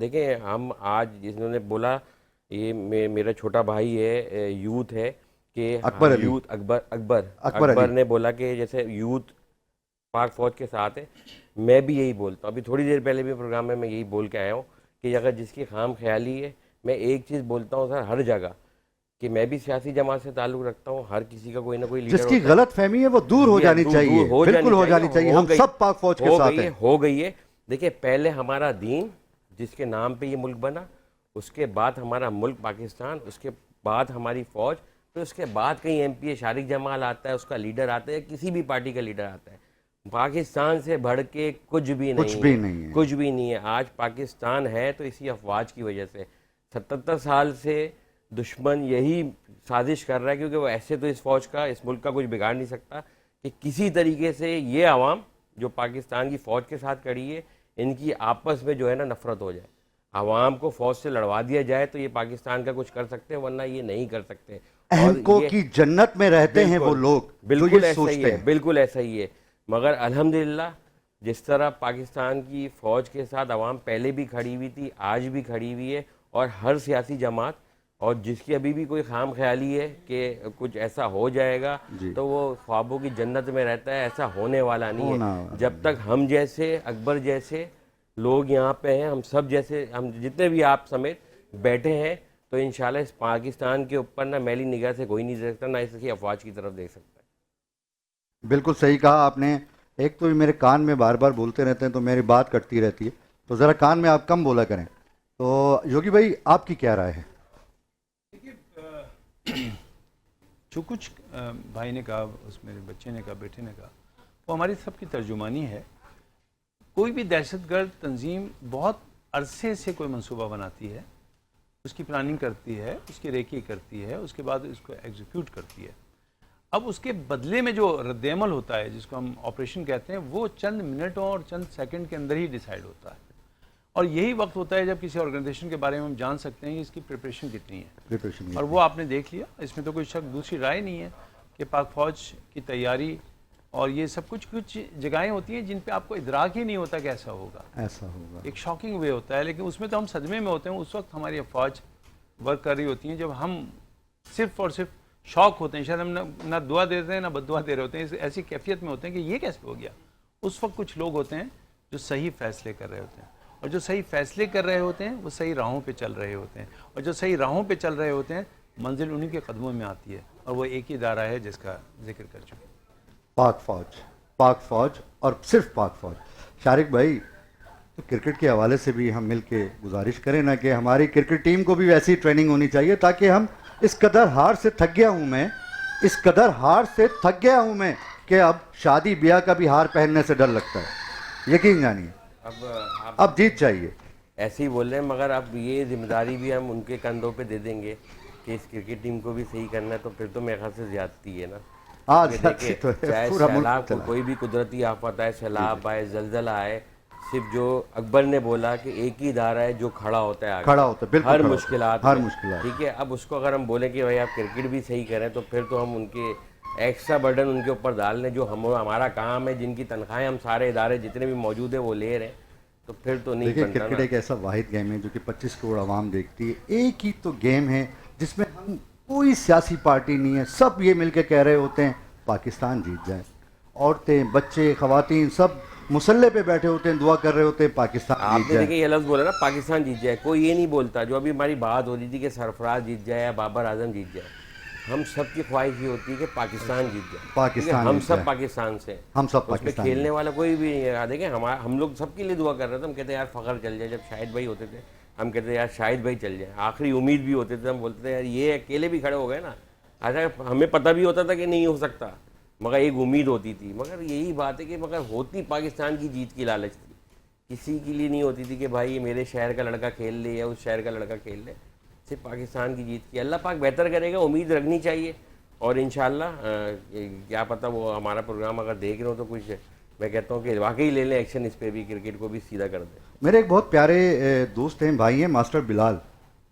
دیکھیں ہم آج جنہوں نے بولا، یہ میرا چھوٹا بھائی ہے، یوتھ ہے، کہ اکبر نے بولا کہ جیسے یوتھ پاک فوج کے ساتھ ہے، میں بھی یہی بولتا ہوں۔ ابھی تھوڑی دیر پہلے بھی پروگرام میں یہی بول کے آیا ہوں کہ اگر جس کی خام خیالی ہے، میں ایک چیز بولتا ہوں سر ہر جگہ، کہ میں بھی سیاسی جماعت سے تعلق رکھتا ہوں، ہر کسی کا کوئی نہ کوئی لیڈر جس کی غلط فہمی ہے وہ دور ہو جانی چاہیے، بالکل ہو جانی چاہیے، ہم سب پاک فوج کے ساتھ ہیں۔ ہو گئی ہے۔ دیکھیں پہلے ہمارا دین جس کے نام پہ یہ ملک بنا، اس کے بعد ہمارا ملک پاکستان، اس کے بعد ہماری فوج، پھر اس کے بعد کہیں ایم پی اے شارق جمال آتا ہے، اس کا لیڈر آتا ہے، کسی بھی پارٹی کا لیڈر آتا ہے۔ پاکستان سے بڑھ کے کچھ بھی نہیں ہے۔ آج پاکستان ہے تو اسی افواج کی وجہ سے۔ 77 سال سے دشمن یہی سازش کر رہا ہے، کیونکہ وہ ایسے تو اس فوج کا، اس ملک کا کچھ بگاڑ نہیں سکتا، کہ کسی طریقے سے یہ عوام جو پاکستان کی فوج کے ساتھ کھڑی ہے، ان کی آپس میں جو ہے نا نفرت ہو جائے، عوام کو فوج سے لڑوا دیا جائے تو یہ پاکستان کا کچھ کر سکتے ہیں، ورنہ یہ نہیں کر سکتے۔ اہم کی جنت میں رہتے ہیں وہ لوگ، بالکل ایسا ہی ہے، بالکل ایسا ہی ہے۔ مگر الحمدللہ جس طرح پاکستان کی فوج کے ساتھ عوام پہلے بھی کھڑی ہوئی تھی، آج بھی کھڑی ہوئی ہے، اور ہر سیاسی جماعت، اور جس کی ابھی بھی کوئی خام خیالی ہے کہ کچھ ایسا ہو جائے گا تو وہ خوابوں کی جنت میں رہتا ہے، ایسا ہونے والا نہیں ہے۔ جب تک ہم جیسے، اکبر جیسے لوگ یہاں پہ ہیں، ہم سب جیسے، ہم جتنے بھی آپ سمیت بیٹھے ہیں، تو انشاءاللہ اس پاکستان کے اوپر نہ میلی نگاہ سے کوئی نہیں دیکھ سکتا، نہ اس کی افواج کی طرف دیکھ سکتا ہے۔ بالکل صحیح کہا آپ نے۔ ایک تو میرے کان میں بار بار بولتے رہتے ہیں تو میری بات کٹتی رہتی ہے، تو ذرا کان میں آپ کم بولا کریں۔ تو یوگی بھائی آپ کی کیا رائے ہے؟ جو کچھ بھائی نے کہا، اس میرے بچے نے کہا، بیٹے نے کہا، وہ ہماری سب کی ترجمانی ہے۔ کوئی بھی دہشت گرد تنظیم بہت عرصے سے کوئی منصوبہ بناتی ہے، اس کی پلاننگ کرتی ہے، اس کی ریکی کرتی ہے، اس کے بعد اس کو ایگزیکیوٹ کرتی ہے۔ اب اس کے بدلے میں جو رد عمل ہوتا ہے جس کو ہم آپریشن کہتے ہیں وہ چند منٹوں اور چند سیکنڈ کے اندر ہی ڈیسائیڈ ہوتا ہے، اور یہی وقت ہوتا ہے جب کسی آرگنائزیشن کے بارے میں ہم جان سکتے ہیں کہ اس کی پریپریشن کتنی ہے، اور وہ آپ نے دیکھ لیا. اس میں تو کوئی شک دوسری رائے نہیں ہے کہ پاک فوج کی تیاری اور یہ سب کچھ جگہیں ہوتی ہیں جن پہ آپ کو ادراک ہی نہیں ہوتا کہ ایسا ہوگا، ایک شاکنگ وے ہوتا ہے، لیکن اس میں تو ہم صدمے میں ہوتے ہیں. اس وقت ہماری افواج ورک کر رہی ہوتی ہیں جب ہم صرف اور صرف شوق ہوتے ہیں، شاید ہم نہ دعا دیتے ہیں نہ بد دعا دے رہے ہوتے ہیں، ایسی کیفیت میں ہوتے ہیں کہ یہ کیسے ہو گیا. اس وقت کچھ لوگ ہوتے ہیں جو صحیح فیصلے کر رہے ہوتے ہیں، اور جو صحیح فیصلے کر رہے ہوتے ہیں وہ صحیح راہوں پہ چل رہے ہوتے ہیں، اور جو صحیح راہوں پہ چل رہے ہوتے ہیں منزل انہی کے قدموں میں آتی ہے، اور وہ ایک ہی ادارہ ہے جس کا ذکر کر چکے. پاک فوج اور صرف پاک فوج. شارق بھائی، تو کرکٹ کے حوالے سے بھی ہم مل کے گزارش کریں نا کہ ہماری کرکٹ ٹیم کو بھی ویسی ٹریننگ ہونی چاہیے تاکہ ہم اس قدر ہار سے تھک گیا ہوں میں کہ اب شادی بیاہ کا بھی ہار پہننے سے ڈر لگتا ہے. یقین جانیے اب جیت چاہیے. ایسے ہی بول رہے ہیں، مگر اب یہ ذمہ داری بھی ہم ان کے کندھوں پہ دے دیں گے کہ اس کرکٹ ٹیم کو بھی صحیح کرنا ہے، تو پھر تو میرے خیال سے زیادتی ہے نا. چاہے سیلاب کوئی بھی قدرتی آفت آئے، سیلاب آئے، زلزلہ آئے، صرف جو اکبر نے بولا کہ ایک ہی ادارہ ہے جو کھڑا ہوتا ہے آگے ہر مشکلات میں. ٹھیک ہے، اب اس کو اگر ہم بولیں کہ بھائی آپ کرکٹ بھی صحیح کریں تو پھر تو ہم ان کے ایکسٹرا برڈن ان کے اوپر ڈال لیں جو ہمارا کام ہے، جن کی تنخواہیں ہم سارے ادارے جتنے بھی موجود ہیں وہ لے رہے ہیں، تو پھر تو نہیں بنتا. کرکٹ ایک ایسا واحد گیم ہے جو کہ 25 کروڑ عوام دیکھتی ہے. ایک ہی تو گیم ہے جس میں ہم کوئی سیاسی پارٹی نہیں ہے، سب یہ مل کے کہہ رہے ہوتے ہیں پاکستان جیت جائے. عورتیں، بچے، خواتین سب مسلح پہ بیٹھے ہوتے ہیں، دعا کر رہے ہوتے ہیں پاکستان آپ جیت نے جائے. دیکھیں یہ لفظ بولا نا پاکستان جیت جائے، کوئی یہ نہیں بولتا. جو ابھی ہماری بات ہو رہی تھی کہ سرفراز جیت جائے یا بابر اعظم جیت جائے، ہم سب کی خواہش یہ ہوتی ہے کہ پاکستان جیت جائے. ہم سب پاکستان سے، ہم سب اس میں پاکستان کھیلنے والا کوئی بھی نہیں ہے. دیکھیں ہم لوگ سب کے لیے دعا کر رہے تھے. ہم کہتے ہیں یار فخر چل جائے. جب شاہد بھائی ہوتے تھے ہم کہتے ہیں یار شاہد بھائی چل جائے. آخری امید بھی ہوتے تھے، ہم بولتے تھے یار یہ اکیلے بھی کھڑے ہو گئے نا. اچھا ہمیں پتہ بھی ہوتا تھا کہ نہیں ہو سکتا، مگر ایک امید ہوتی تھی. مگر یہی بات ہے کہ مگر ہوتی پاکستان کی جیت کی لالچ تھی، کسی کے لیے نہیں ہوتی تھی کہ بھائی میرے شہر کا لڑکا کھیل لے یا اس شہر کا لڑکا کھیل لے. صرف پاکستان کی جیت کی. اللہ پاک بہتر کرے گا، امید رکھنی چاہیے. اور انشاءاللہ کیا پتہ وہ ہمارا پروگرام اگر دیکھ رہے ہو تو کچھ میں کہتا ہوں کہ واقعی لے لیں ایکشن اس پہ بھی، کرکٹ کو بھی سیدھا کر دیں. میرے ایک بہت پیارے دوست ہیں، بھائی ہیں، ماسٹر بلال.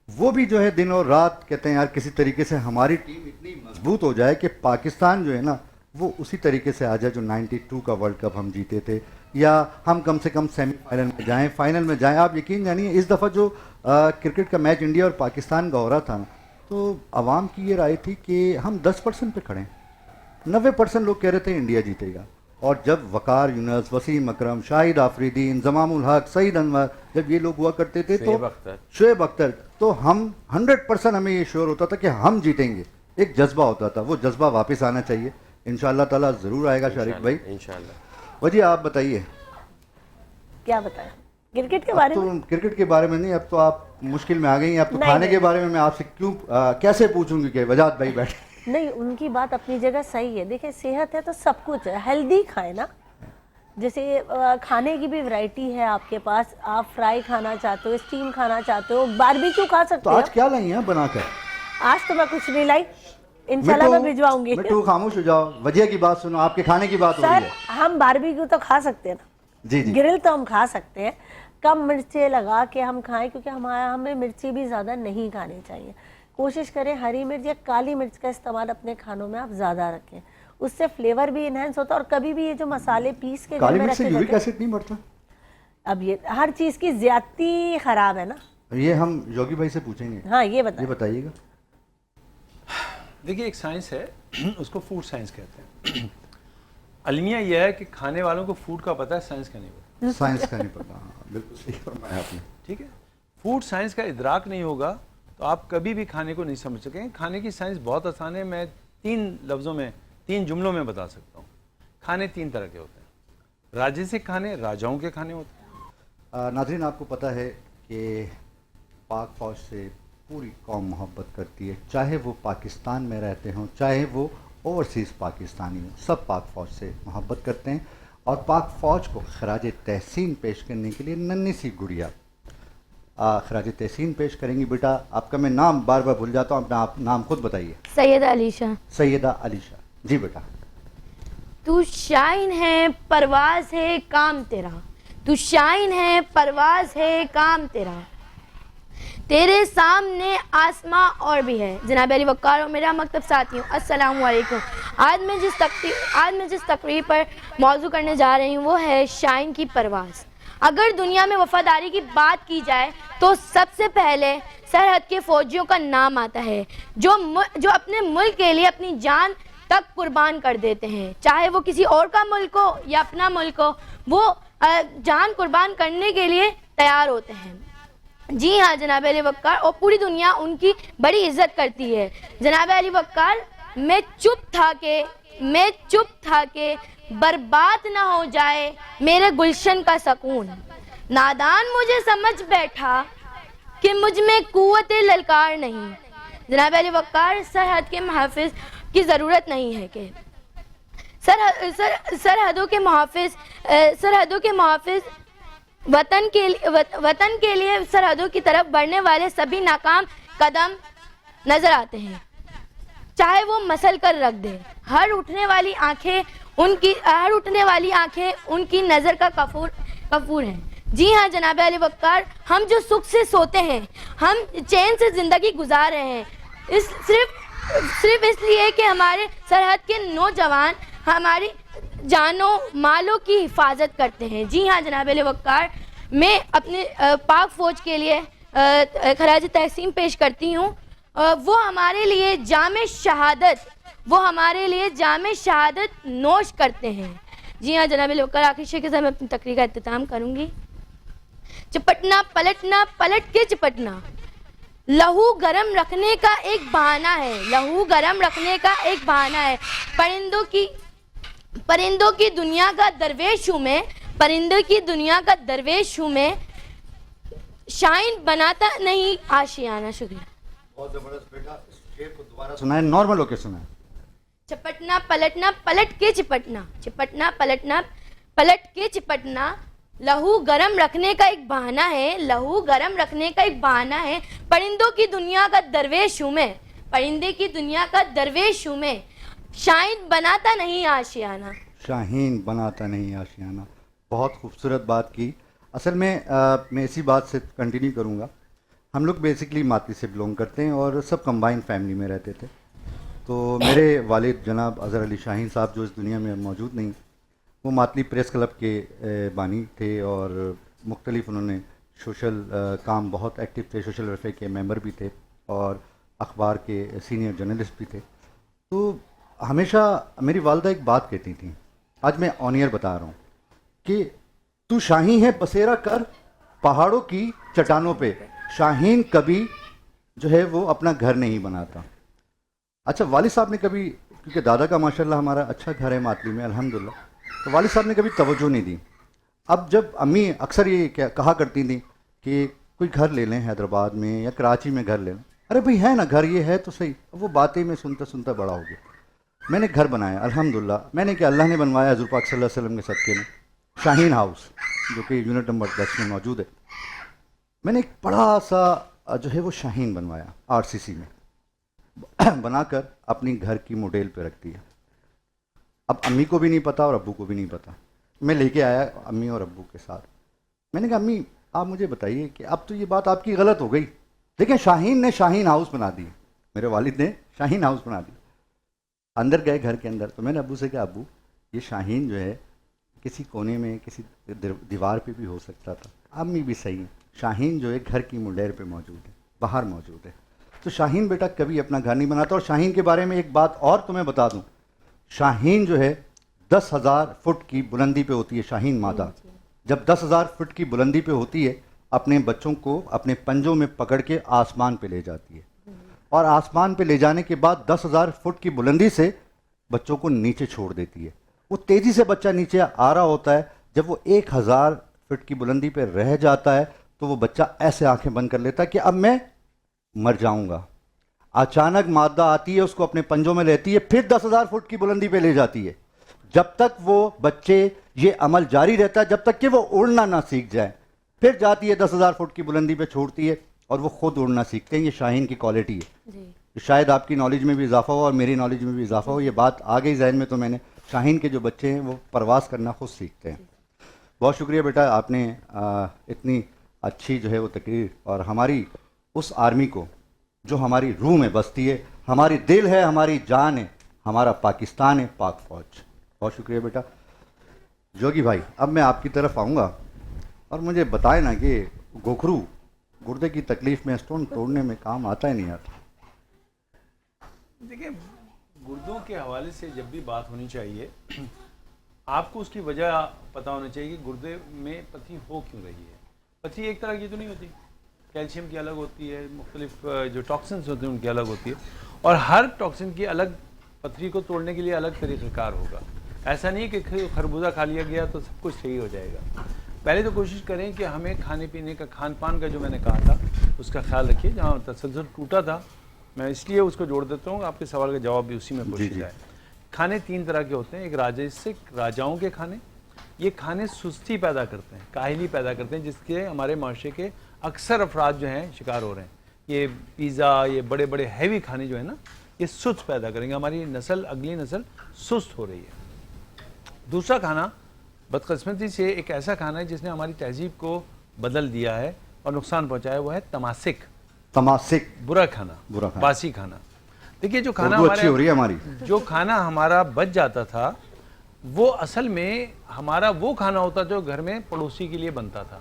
وہ بھی جو ہے دن اور رات کہتے ہیں یار کسی طریقے سے ہماری ٹیم اتنی مضبوط ہو جائے کہ پاکستان جو ہے نا وہ اسی طریقے سے آ جائے جو 92 کا ورلڈ کپ ہم جیتے تھے، یا ہم کم سے کم سیمی فائنل میں جائیں. آپ یقین جانیے اس دفعہ جو کرکٹ کا میچ انڈیا اور پاکستان کا ہو رہا تھا نا، تو عوام کی یہ رائے تھی کہ ہم 10% پہ کھڑے ہیں. 90% لوگ کہہ رہے تھے انڈیا جیتے گا. اور جب وقار یونس، وسیم اکرم، شاہد آفریدی، انضمام الحق، سعید انور جب یہ لوگ ہوا کرتے تھے تو شعیب اختر، تو ہم 100% ہمیں یہ شور ہوتا تھا کہ ہم جیتیں گے. ایک جذبہ ہوتا تھا، وہ جذبہ واپس آنا چاہیے. انشاءاللہ تعالیٰ ضرور آئے گا. شارق بھائی انشاءاللہ وجہ آپ بتائیے. کیا بتائیں کرکٹ کے بارے میں؟ کرکٹ کے بارے میں نہیں، اب تو آپ مشکل میں آ گئی ہیں. اب تو کھانے کے بارے میں آپ سے کیسے پوچھوں گی کہ وجاد بھائی بیٹھے. نہیں، ان کی بات اپنی جگہ صحیح ہے. دیکھیں صحت ہے تو سب کچھ ہے، ہیلدی کھائیں نا. جیسے کھانے کی بھی ورائٹی ہے آپ کے پاس. آپ فرائی کھانا چاہتے ہو، اسٹیم کھانا چاہتے ہو، باربیکیو کھا سکتے تو ہو. آج کیا لائی ہیں بنا کر؟ آج تو میں کچھ نہیں لائی، انشاءاللہ میں بھجواؤں گی. مٹو خاموش ہو جاؤ، وجہ کی بات سنو. آپ کے کھانے کی بات ہو رہی ہے. سر ہم باربیکیو تو کھا سکتے ہیں نا، جی جی گرل تو ہم کھا سکتے ہیں. کم مرچیں لگا کے ہم کھائیں، کیونکہ ہمیں مرچی بھی زیادہ نہیں کھانی چاہیے. کوشش کریں ہری مرچ یا کالی مرچ کا استعمال اپنے کھانوں میں آپ زیادہ رکھیں، اس سے فلیور بھی انہینس ہوتا ہے. اور کبھی بھی یہ جو مسالے پیس کے کالی مرچ سے یورک ایسڈ نہیں بڑھتا؟ اب یہ ہر چیز کی زیادتی خراب ہے نا. یہ ہم یوگی بھائی سے پوچھیں گے. ہاں یہ بتائیے گا. دیکھیے ایک سائنس ہے، اس کو فوڈ سائنس کہتے ہیں. المیہ یہ ہے کہ کھانے والوں کو فوڈ کا پتہ ہے، سائنس کا نہیں پتہ. سائنس کا نہیں پتہ، بالکل صحیح فرمایا آپ نے. ٹھیک ہے، فوڈ سائنس کا ادراک نہیں ہوگا تو آپ کبھی بھی کھانے کو نہیں سمجھ سکیں. کھانے کی سائنس بہت آسان ہے. میں 3 جملوں میں بتا سکتا ہوں. کھانے 3 طرح کے ہوتے ہیں. راجسک کھانے راجاؤں کے کھانے ہوتے ہیں. ناظرین آپ کو پتہ ہے کہ پاک فوج سے پوری قوم محبت کرتی ہے، چاہے وہ پاکستان میں رہتے ہوں چاہے وہ اوورسیز پاکستانی ہوں. سب پاک فوج سے محبت کرتے ہیں. اور پاک فوج کو خراج تحسین پیش کرنے کے لیے ننھی سی گڑیا خراج تحسین پیش کریں گی. بیٹا آپ کا میں نام بار بار بھول جاتا ہوں، اپنا آپ نام خود بتائیے. سیدہ علیشہ. سیدہ علیشہ. جی بیٹا. تو شائن ہے پرواز ہے کام تیرا، تو شائن ہے پرواز ہے کام تیرا، تیرے سامنے آسماں اور بھی ہے. جناب علی وقار اور میرا مکتب ساتھیوں، السلام علیکم. آج میں جس تقریر پر موضوع کرنے جا رہی ہوں وہ ہے شائن کی پرواز. اگر دنیا میں وفاداری کی بات کی جائے تو سب سے پہلے سرحد کے فوجیوں کا نام آتا ہے جو اپنے ملک کے لیے اپنی جان تک قربان کر دیتے ہیں. چاہے وہ کسی اور کا ملک ہو یا اپنا ملک ہو، وہ جان قربان کرنے کے لیے تیار ہوتے ہیں. جی ہاں جناب علی وقار، اور پوری دنیا ان کی بڑی عزت کرتی ہے. جناب علی وقار، میں چپ تھا کہ برباد نہ ہو جائے میرے گلشن کا سکون. نادان مجھے سمجھ بیٹھا کہ مجھ میں قوت للکار نہیں. جناب علی وقار، سرحد کے محافظ کی ضرورت نہیں ہے کہ سرحدوں کے محافظ وطن کے لیے سرحدوں کی طرف بڑھنے والے سبھی ناکام قدم نظر آتے ہیں، چاہے وہ مسل کر رکھ دے. ہر اٹھنے والی آنکھیں ان کی نظر کا کفور ہیں. جی ہاں جناب علی وقار، ہم جو سکھ سے سوتے ہیں، ہم چین سے زندگی گزار رہے ہیں صرف اس لیے کہ ہمارے سرحد کے نوجوان ہماری جانوں مالوں کی حفاظت کرتے ہیں. جی ہاں جناب علی وقار، میں اپنے پاک فوج کے لیے خراج تحسین پیش کرتی ہوں. وہ ہمارے لیے جام شہادت نوش کرتے ہیں. جی ہاں جناب علی وقار، آخری شعر کے ساتھ میں اپنی تقریر کا اختتام کروں گی. چپٹنا پلٹنا پلٹ کے چپٹنا لہو گرم رکھنے کا ایک بہانہ ہے. پرندوں کی دنیا کا درویش ہوں میں شائن بناتا نہیں آشیانہ. شکریہ. بہت زبردست بیٹا. اس شعر کو دوبارہ سنائیں، نارمل ہو کے سنائیں. چپٹنا پلٹنا پلٹ کے چپٹنا پلٹنا پلٹ کے چپٹنا لہو گرم رکھنے کا ایک بہانہ ہے. پرندوں کی دنیا کا درویش ہوں میں شائن بناتا نہیں آشیانہ. بہت خوبصورت بات کی. اصل میں اسی بات سے کنٹینیو کروں گا. ہم لوگ بیسکلی ماتلی سے بلونگ کرتے ہیں اور سب کمبائن فیملی میں رہتے تھے. تو میرے والد جناب اظہر علی شاہین صاحب جو اس دنیا میں موجود نہیں، وہ ماتلی پریس کلب کے بانی تھے اور مختلف انہوں نے سوشل کام بہت ایکٹیو تھے، سوشل ویلفیئر کے ممبر بھی تھے اور اخبار کے سینئر جرنلسٹ بھی تھے. تو ہمیشہ میری والدہ ایک بات کہتی تھیں، آج میں آن ایئر بتا رہا ہوں، کہ تو شاہین ہے بسیرا کر پہاڑوں کی چٹانوں پہ. شاہین کبھی جو ہے وہ اپنا گھر نہیں بناتا. اچھا، والد صاحب نے کبھی، کیونکہ دادا کا ماشاءاللہ ہمارا اچھا گھر ہے ماتلی میں الحمدللہ، تو والد صاحب نے کبھی توجہ نہیں دی. اب جب امی اکثر یہ کہا کرتی تھیں کہ کوئی گھر لے لیں حیدرآباد میں یا کراچی میں گھر لے لیں، ارے بھئی ہے نا گھر، یہ ہے تو صحیح. وہ باتیں میں سنتا بڑا ہو گیا. میں نے گھر بنایا الحمدللہ. میں نے کہ اللہ نے بنوایا حضور پاک صلی اللہ علیہ وسلم کے صدقے میں، شاہین ہاؤس جو کہ یونٹ نمبر 10 میں موجود ہے. میں نے ایک بڑا سا جو ہے وہ شاہین بنوایا RCC میں، بنا کر اپنی گھر کی ماڈل پہ رکھ دیا. اب امی کو بھی نہیں پتا اور ابو کو بھی نہیں پتا. میں لے کے آیا امی اور ابو کے ساتھ. میں نے کہا امی آپ مجھے بتائیے کہ اب تو یہ بات آپ کی غلط ہو گئی، لیکن شاہین نے شاہین ہاؤس بنا دی. میرے والد نے شاہین ہاؤس بنا دی. اندر گئے گھر کے اندر، تو میں نے ابو سے کہا ابو یہ شاہین جو ہے کسی کونے میں کسی دیوار پہ بھی ہو سکتا تھا. امی بھی صحیح ہیں، شاہین جو ہے گھر کی مڈیر پہ موجود ہے، باہر موجود ہے. تو شاہین بیٹا کبھی اپنا گھر نہیں بناتا. اور شاہین کے بارے میں ایک بات اور تمہیں بتا دوں، شاہین جو ہے 10,000 فٹ کی بلندی پہ ہوتی ہے. شاہین مادہ جب 10,000 فٹ کی بلندی پہ ہوتی ہے، اپنے بچوں کو اپنے پنجوں میں پکڑ کے آسمان پہ لے جاتی ہے، اور آسمان پہ لے جانے کے بعد 10,000 فٹ کی بلندی سے بچوں کو نیچے چھوڑ دیتی ہے. وہ تیزی سے بچہ نیچے آ رہا ہوتا ہے. جب وہ 1,000 فٹ کی بلندی پہ رہ جاتا ہے تو وہ بچہ ایسے آنکھیں بند کر لیتا ہے کہ اب میں مر جاؤں گا. اچانک مادہ آتی ہے، اس کو اپنے پنجوں میں لیتی ہے، پھر 10,000 فٹ کی بلندی پہ لے جاتی ہے. جب تک وہ بچے یہ عمل جاری رہتا ہے جب تک کہ وہ اڑنا نہ سیکھ جائیں. پھر جاتی ہے 10,000 فٹ کی بلندی پہ چھوڑتی ہے اور وہ خود اڑنا سیکھتے ہیں. یہ شاہین کی کوالٹی ہے. شاید آپ کی نالج میں بھی اضافہ ہو اور میری نالج میں بھی اضافہ ہو. یہ بات آ گئی ذہن میں تو میں نے شاہین کے جو بچے ہیں وہ پرواز کرنا خود سیکھتے ہیں. بہت شکریہ بیٹا, آپ نے اتنی اچھی جو ہے وہ تقریر, اور ہماری اس آرمی کو جو ہماری روح میں بستی ہے, ہماری دل ہے, ہماری جان ہے, ہمارا پاکستان ہے, پاک فوج. بہت شکریہ بیٹا. جوگی بھائی, اب میں آپ کی طرف آؤں گا اور مجھے بتائیں نا کہ گوکھرو گردے کی تکلیف میں اسٹون توڑنے میں کام آتا ہے نہیں آتا؟ دیکھیں, گردوں کے حوالے سے جب بھی بات ہونی چاہیے آپ کو اس کی وجہ پتہ ہونا چاہیے کہ گردے میں پتھری ہو کیوں رہی ہے. پتھری ایک طرح کی تو نہیں ہوتی, کیلشیم کی الگ ہوتی ہے, مختلف جو ٹاکسنز ہوتے ہیں ان کی الگ ہوتی ہے, اور ہر ٹاکسن کی الگ پتھری کو توڑنے کے لیے الگ طریقہ کار ہوگا. ایسا نہیں کہ خربوزہ کھا لیا گیا تو سب کچھ صحیح ہو جائے گا. پہلے تو کوشش کریں کہ ہمیں کھانے پینے کا, کھان پان کا جو میں نے کہا تھا اس کا خیال رکھیے. جہاں تسلسل ٹوٹا تھا میں اس لیے اس کو جوڑ دیتا ہوں, آپ کے سوال کا جواب بھی اسی میں پوچھا جائے. کھانے 3 طرح کے ہوتے ہیں. ایک راجسک, راجاؤں کے کھانے, یہ کھانے سستی پیدا کرتے ہیں, کاہلی پیدا کرتے ہیں, جس کے ہمارے معاشرے کے اکثر افراد جو ہیں شکار ہو رہے ہیں. یہ پیزا, یہ بڑے بڑے ہیوی کھانے جو ہیں نا, یہ سست پیدا کریں گے, ہماری نسل, اگلی نسل سست ہو رہی ہے. دوسرا کھانا بدقسمتی سے ایک ایسا کھانا ہے جس نے ہماری تہذیب کو بدل دیا ہے اور نقصان پہنچایا, وہ ہے تماسک. تماسک, برا کھانا, باسی کھانا. دیکھیے جو کھانا اچھی ہو رہی ہے ہماری, جو کھانا ہمارا بچ جاتا تھا وہ اصل میں ہمارا وہ کھانا ہوتا جو گھر میں پڑوسی کے لیے بنتا تھا.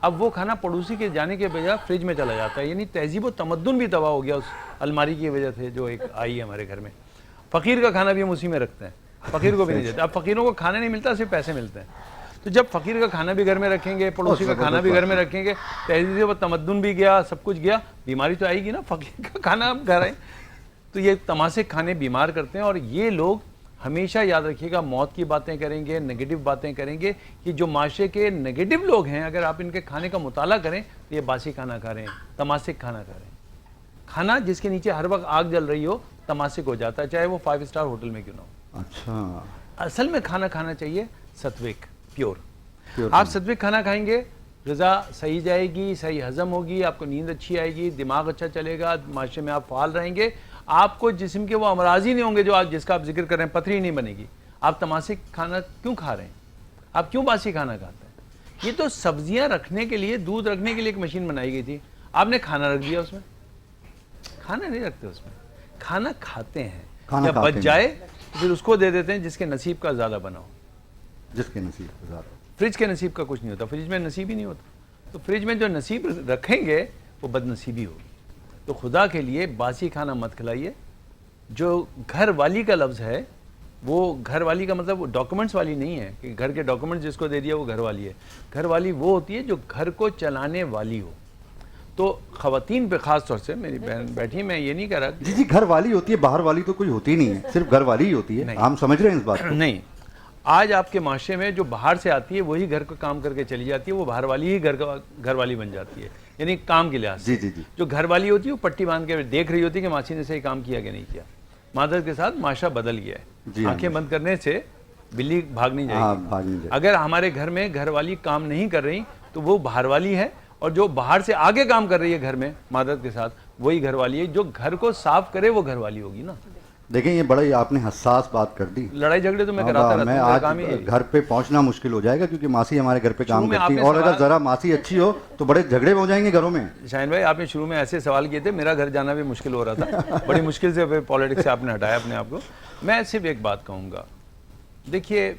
اب وہ کھانا پڑوسی کے جانے کے بجائے فریج میں چلا جاتا ہے. یعنی تہذیب و تمدن بھی تباہ ہو گیا اس الماری کی وجہ سے جو ایک آئی ہے ہمارے گھر میں. فقیر کا کھانا بھی ہم اسی میں رکھتے ہیں, فقیر کو بھی نہیں دیتے. اب فقیروں کو کھانا نہیں ملتا, صرف پیسے ملتے ہیں. تو جب فقیر کا کھانا بھی گھر میں رکھیں گے, پڑوسی کا کھانا بھی گھر میں رکھیں گے, تہذیب و تمدن بھی گیا, سب کچھ گیا, بیماری تو آئے گی نا. فقیر کا کھانا اب گھر آئے تو یہ تماسک کھانے بیمار کرتے ہیں. اور یہ لوگ ہمیشہ یاد رکھیے گا, موت کی باتیں کریں گے, نگیٹو باتیں کریں گے. کہ جو معاشرے کے نگیٹو لوگ ہیں, اگر آپ ان کے کھانے کا مطالعہ کریں تو یہ باسی کھانا کھا رہے ہیں, تماسک کھانا کھا رہے ہیں. کھانا جس کے نیچے ہر وقت آگ جل رہی ہو تماسک ہو جاتا ہے, چاہے وہ 5 اسٹار ہوٹل میں کیوں نہ ہو. اچھا, اصل میں کھانا کھانا چاہیے ستوک, پیور. آپ ستوک کھانا کھائیں گے, غذا صحیح جائے گی, صحیح ہضم ہوگی, آپ کو نیند اچھی آئے گی, دماغ اچھا چلے گا, معاشرے میں آپ فعال رہیں گے. آپ کو جسم کے وہ امراض ہی نہیں ہوں گے جو جس کا آپ ذکر کر رہے ہیں, پتھری نہیں بنے گی. آپ تماسک کھانا کیوں کھا رہے ہیں, آپ کیوں باسی کھانا کھاتے ہیں؟ یہ تو سبزیاں رکھنے کے لیے, دودھ رکھنے کے لیے ایک مشین بنائی گئی تھی, آپ نے کھانا رکھ دیا اس میں. کھانا نہیں رکھتے اس میں, کھانا کھاتے ہیں. جب بچ جائے پھر اس کو دے دیتے ہیں جس کے نصیب کا زیادہ بنا ہو. جس کے نصیب کا زیادہ, فریج کے نصیب کا کچھ نہیں ہوتا, فریج میں نصیب ہی نہیں ہوتا. تو فریج میں جو نصیب رکھیں گے وہ بد نصیبی ہوگی. تو خدا کے لیے باسی کھانا مت کھلائیے. جو گھر والی کا لفظ ہے, وہ گھر والی کا مطلب ڈاکومنٹس والی نہیں ہے کہ گھر کے ڈاکومنٹس جس کو دے دیا وہ گھر والی ہے. گھر والی وہ ہوتی ہے جو گھر کو چلانے والی ہو. تو خواتین پہ خاص طور سے, میری بہن بیٹھی, میں یہ نہیں کہہ رہا جی گھر والی ہوتی ہے, باہر والی تو کوئی ہوتی نہیں ہے, صرف گھر والی ہی ہوتی ہے. ہم سمجھ رہے ہیں اس بات کو. نہیں, آج آپ کے معاشرے میں جو باہر سے آتی ہے وہی گھر کو کام کر کے چلی جاتی ہے, وہ باہر والی ہی گھر والی بن جاتی ہے. یعنی کام کے لحاظ سے. جی. جو گھر والی ہوتی ہے وہ پٹی باندھ کے دیکھ رہی ہوتی ہے کہ ماسی نے صحیح کام کیا کہ نہیں کیا. معذرت کے ساتھ معاشرہ بدل گیا ہے. آنکھیں بند کرنے سے بلی بھاگ نہیں جائے گی. اگر ہمارے گھر میں گھر والی کام نہیں کر رہی تو وہ باہر والی ہے, اور جو باہر سے آگے کام کر رہی ہے گھر میں معذرت کے ساتھ وہی گھر والی ہے. جو گھر کو صاف کرے وہ گھر والی ہوگی نا. دیکھیں یہ بڑا ہی آپ نے حساس بات کر دی. لڑائی جھگڑے تو میں کراتا رہتا ہوں, کام ہی ہے. گھر پہ پہنچنا مشکل ہو جائے گا کیونکہ ماسی ہمارے گھر پہ کام کرتی ہے, اور اگر ذرا ماسی اچھی ہو تو بڑے جھگڑے ہو جائیں گے گھروں میں. شاہین بھائی, آپ نے شروع میں ایسے سوال کیے تھے, میرا گھر جانا بھی مشکل ہو رہا تھا. بڑی مشکل سے پالیٹکس سے آپ نے ہٹایا اپنے آپ کو. میں صرف ایک بات کہوں گا, دیکھیے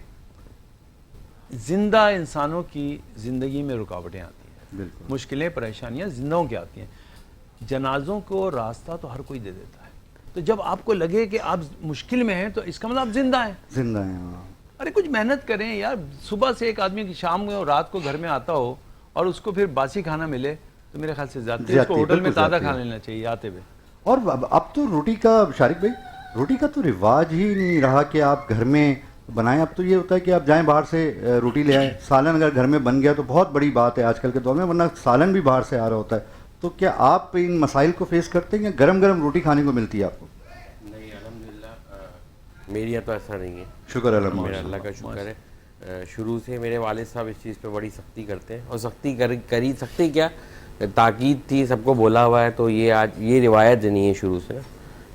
زندہ انسانوں کی زندگی میں رکاوٹیں آتی ہیں, مشکلیں پریشانیاں زندوں کی آتی ہیں. جنازوں کو راستہ تو ہر کوئی دے دیتا ہے. تو جب آپ کو لگے کہ آپ مشکل میں ہیں تو اس کا مطلب آپ زندہ ہیں. زندہ ہیں. ارے کچھ محنت کریں یار. صبح سے ایک آدمی کی شام میں اور رات کو گھر میں آتا ہو اور اس کو پھر باسی کھانا ملے تو میرے خیال سے زیادہ اس کو ہوٹل میں تازہ کھانا لینا چاہیے آتے ہوئے. اور اب تو روٹی کا, شارق بھائی, روٹی کا تو رواج ہی نہیں رہا کہ آپ گھر میں بنائیں. اب تو یہ ہوتا ہے کہ آپ جائیں باہر سے روٹی لے آئیں. سالن اگر گھر میں بن گیا تو بہت بڑی بات ہے آج کل کے دور میں, ورنہ سالن بھی باہر سے آ رہا ہوتا ہے. تو کیا آپ ان مسائل کو فیس کرتے ہیں یا گرم گرم روٹی کھانے کو ملتی ہے آپ کو؟ نہیں الحمدللہ میرے یہاں تو ایسا نہیں ہے. شکر الحمد میرا اللہ کا شکر ہے. شروع سے میرے والد صاحب اس چیز پہ بڑی سختی کرتے ہیں, اور سختی کیا تاکید تھی, سب کو بولا ہوا ہے. تو یہ آج یہ روایت نہیں ہے شروع سے نا,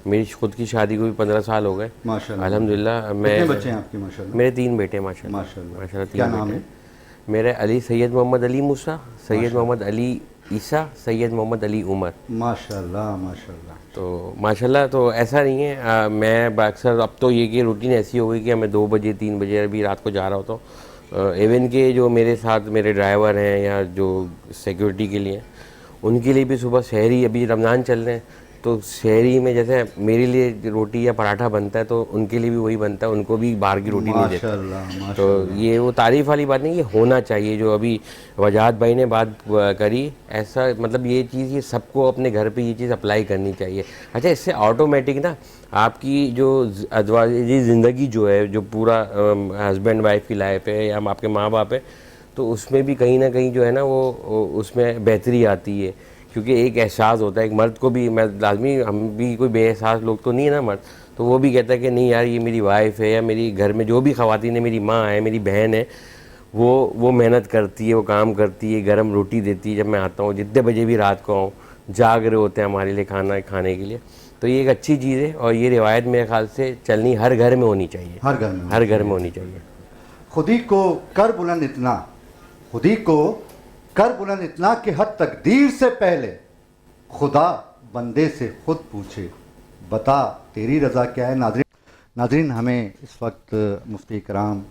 میری خود کی شادی کو بھی 15 سال ہو گئے ماشاءاللہ. الحمدللہ. میں کتنے بچے ہیں آپ کے ماشاءاللہ؟ میرے 3 بیٹے ہیں ماشاءاللہ. ماشاءاللہ. ماشاءاللہ 3 کیا بیٹے نام ہے؟ ہیں. میرے علی سید محمد علی موسیٰ, سید محمد علی عیسیٰ, سید محمد علی عمر. ماشاءاللہ ماشاءاللہ. تو ماشاءاللہ تو ایسا نہیں ہے. میں اکثر اب تو یہ کہ روٹین ایسی ہو گئی کہ میں 2 بجے 3 بجے ابھی رات کو جا رہا ہوتا ہوں. ایون کہ جو میرے ساتھ میرے ڈرائیور ہیں یا جو سیکیورٹی کے لیے ان کے لیے بھی صبح سحری, ابھی رمضان چل رہے ہیں تو سحری میں جیسے میرے لیے روٹی یا پراٹھا بنتا ہے تو ان کے لیے بھی وہی بنتا ہے, ان کو بھی باہر کی روٹی نہیں دیتے. ماشاءاللہ تو یہ وہ تعریف والی بات نہیں, یہ ہونا چاہیے. جو ابھی وجاہت بھائی نے بات کری, ایسا مطلب یہ چیز یہ سب کو اپنے گھر پہ یہ چیز اپلائی کرنی چاہیے. اچھا اس سے آٹومیٹک نا آپ کی جو ازواجی زندگی جو ہے, جو پورا ہسبینڈ وائف کی لائف ہے یا آپ کے ماں باپ ہے, تو اس میں بھی کہیں نہ کہیں جو ہے نا وہ اس میں بہتری آتی ہے. کیونکہ ایک احساس ہوتا ہے ایک مرد کو بھی, میں لازمی ہم بھی کوئی بے احساس لوگ تو نہیں ہے نا مرد, تو وہ بھی کہتا ہے کہ نہیں یار یہ میری وائف ہے یا میری گھر میں جو بھی خواتین ہیں, میری ماں ہے, میری بہن ہے, وہ محنت کرتی ہے, وہ کام کرتی ہے, گرم روٹی دیتی ہے جب میں آتا ہوں, جتنے بجے بھی رات کو آؤں, جاگ رہے ہوتے ہیں ہمارے لیے کھانے کے لیے. تو یہ ایک اچھی چیز ہے اور یہ روایت میرے خیال سے چلنی ہر گھر میں ہونی چاہیے, ہر گھر میں ہونی چاہیے. خودی کو کر بلند اتنا, خودی کو کر بلند اتنا کہ ہر تقدیر سے پہلے خدا بندے سے خود پوچھے بتا تیری رضا کیا ہے. ناظرین ہمیں اس وقت مفتی کرام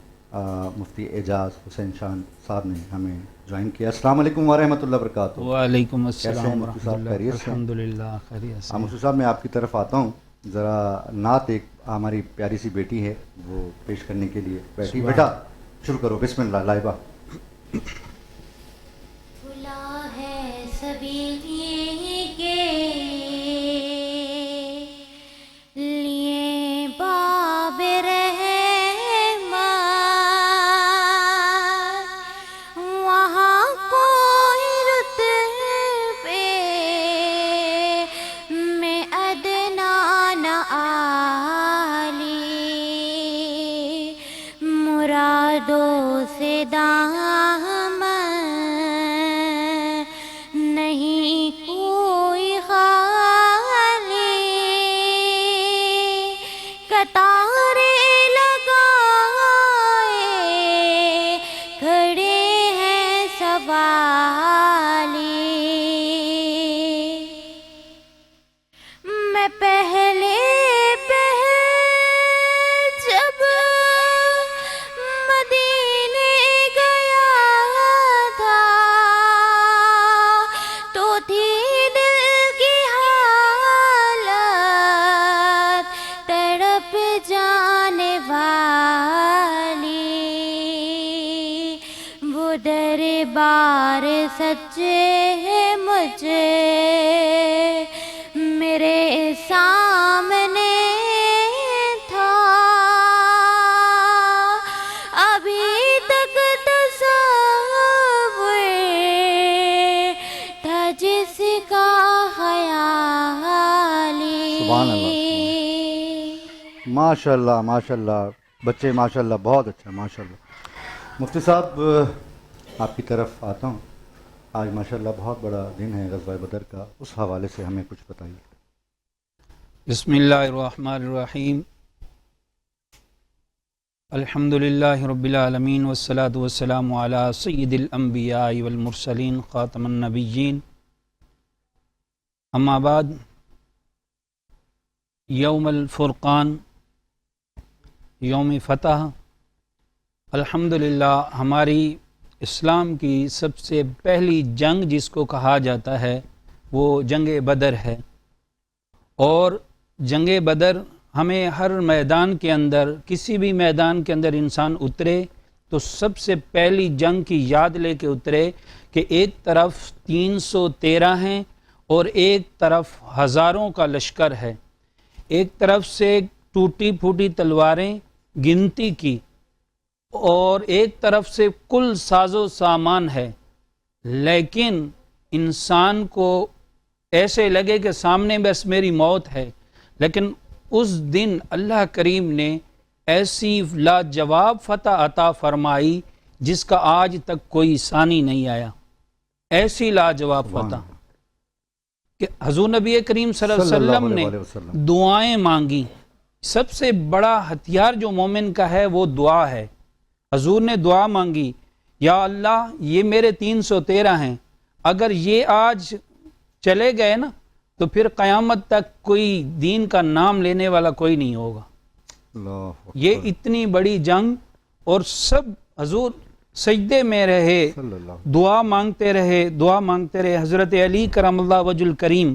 مفتی اعجاز حسین شان صاحب نے ہمیں جوائن کیا. السلام علیکم ورحمۃ اللہ وبرکاتہ. وعلیکم کیسے ہیں السلام مفتی ورحمۃ صاحب؟ اللہ. خیریت سے؟ الحمدللہ خیریت سے. مفتی صاحب میں آپ کی طرف آتا ہوں, ذرا نعت ایک ہماری پیاری سی بیٹی ہے وہ پیش کرنے کے لیے بیٹھی. بیٹا شروع کرو, بسم اللہ. لائبہ کھلا ہے سبھی کے لیے باب رحمت, وہاں کوئی رتبے میں ادنا نہ عالی, مرادوں سے دامن نہیں کوئی خالی, کتارے لگائے کھڑے ہیں سوالی. میں پہلے جب مدینے گیا تھا تو تھی دل کی حالت تڑپ جانے والی, وہ دربار سچے ہے مجھے میرے سامنے تھا, ابھی تک تصور تھا جس کا خیالی. سبحان اللہ. ماشاء اللہ ماشاء اللہ, بچے ماشاء اللہ بہت اچھا ماشاء اللہ. مفتی صاحب آپ کی طرف آتا ہوں. آج ماشاء اللہ بہت بڑا دن ہے غزوہ بدر کا, اس حوالے سے ہمیں کچھ بتائیے. بسم اللہ الرحمن الرحیم. الحمدللہ رب العالمین والصلاة والسلام علی سید الانبیاء والمرسلین خاتم النبیین. اما بعد, یوم الفرقان, یوم فتح, الحمدللہ ہماری اسلام کی سب سے پہلی جنگ جس کو کہا جاتا ہے وہ جنگ بدر ہے. اور جنگ بدر ہمیں ہر میدان کے اندر, کسی بھی میدان کے اندر انسان اترے تو سب سے پہلی جنگ کی یاد لے کے اترے کہ ایک طرف 313 ہیں اور ایک طرف ہزاروں کا لشکر ہے. ایک طرف سے ٹوٹی پھوٹی تلواریں گنتی کی اور ایک طرف سے کل ساز و سامان ہے, لیکن انسان کو ایسے لگے کہ سامنے بس میری موت ہے. لیکن اس دن اللہ کریم نے ایسی لاجواب فتح عطا فرمائی جس کا آج تک کوئی ثانی نہیں آیا. ایسی لاجواب فتح کہ حضور نبی کریم صلی اللہ علیہ وسلم نے دعائیں مانگی. سب سے بڑا ہتھیار جو مومن کا ہے وہ دعا ہے. حضور نے دعا مانگی, یا اللہ یہ میرے 313 ہیں, اگر یہ آج چلے گئے نا تو پھر قیامت تک کوئی دین کا نام لینے والا کوئی نہیں ہوگا. یہ اتنی بڑی جنگ, اور سب حضور سجدے میں رہے, دعا مانگتے رہے. حضرت علی کرم اللہ وجہ الکریم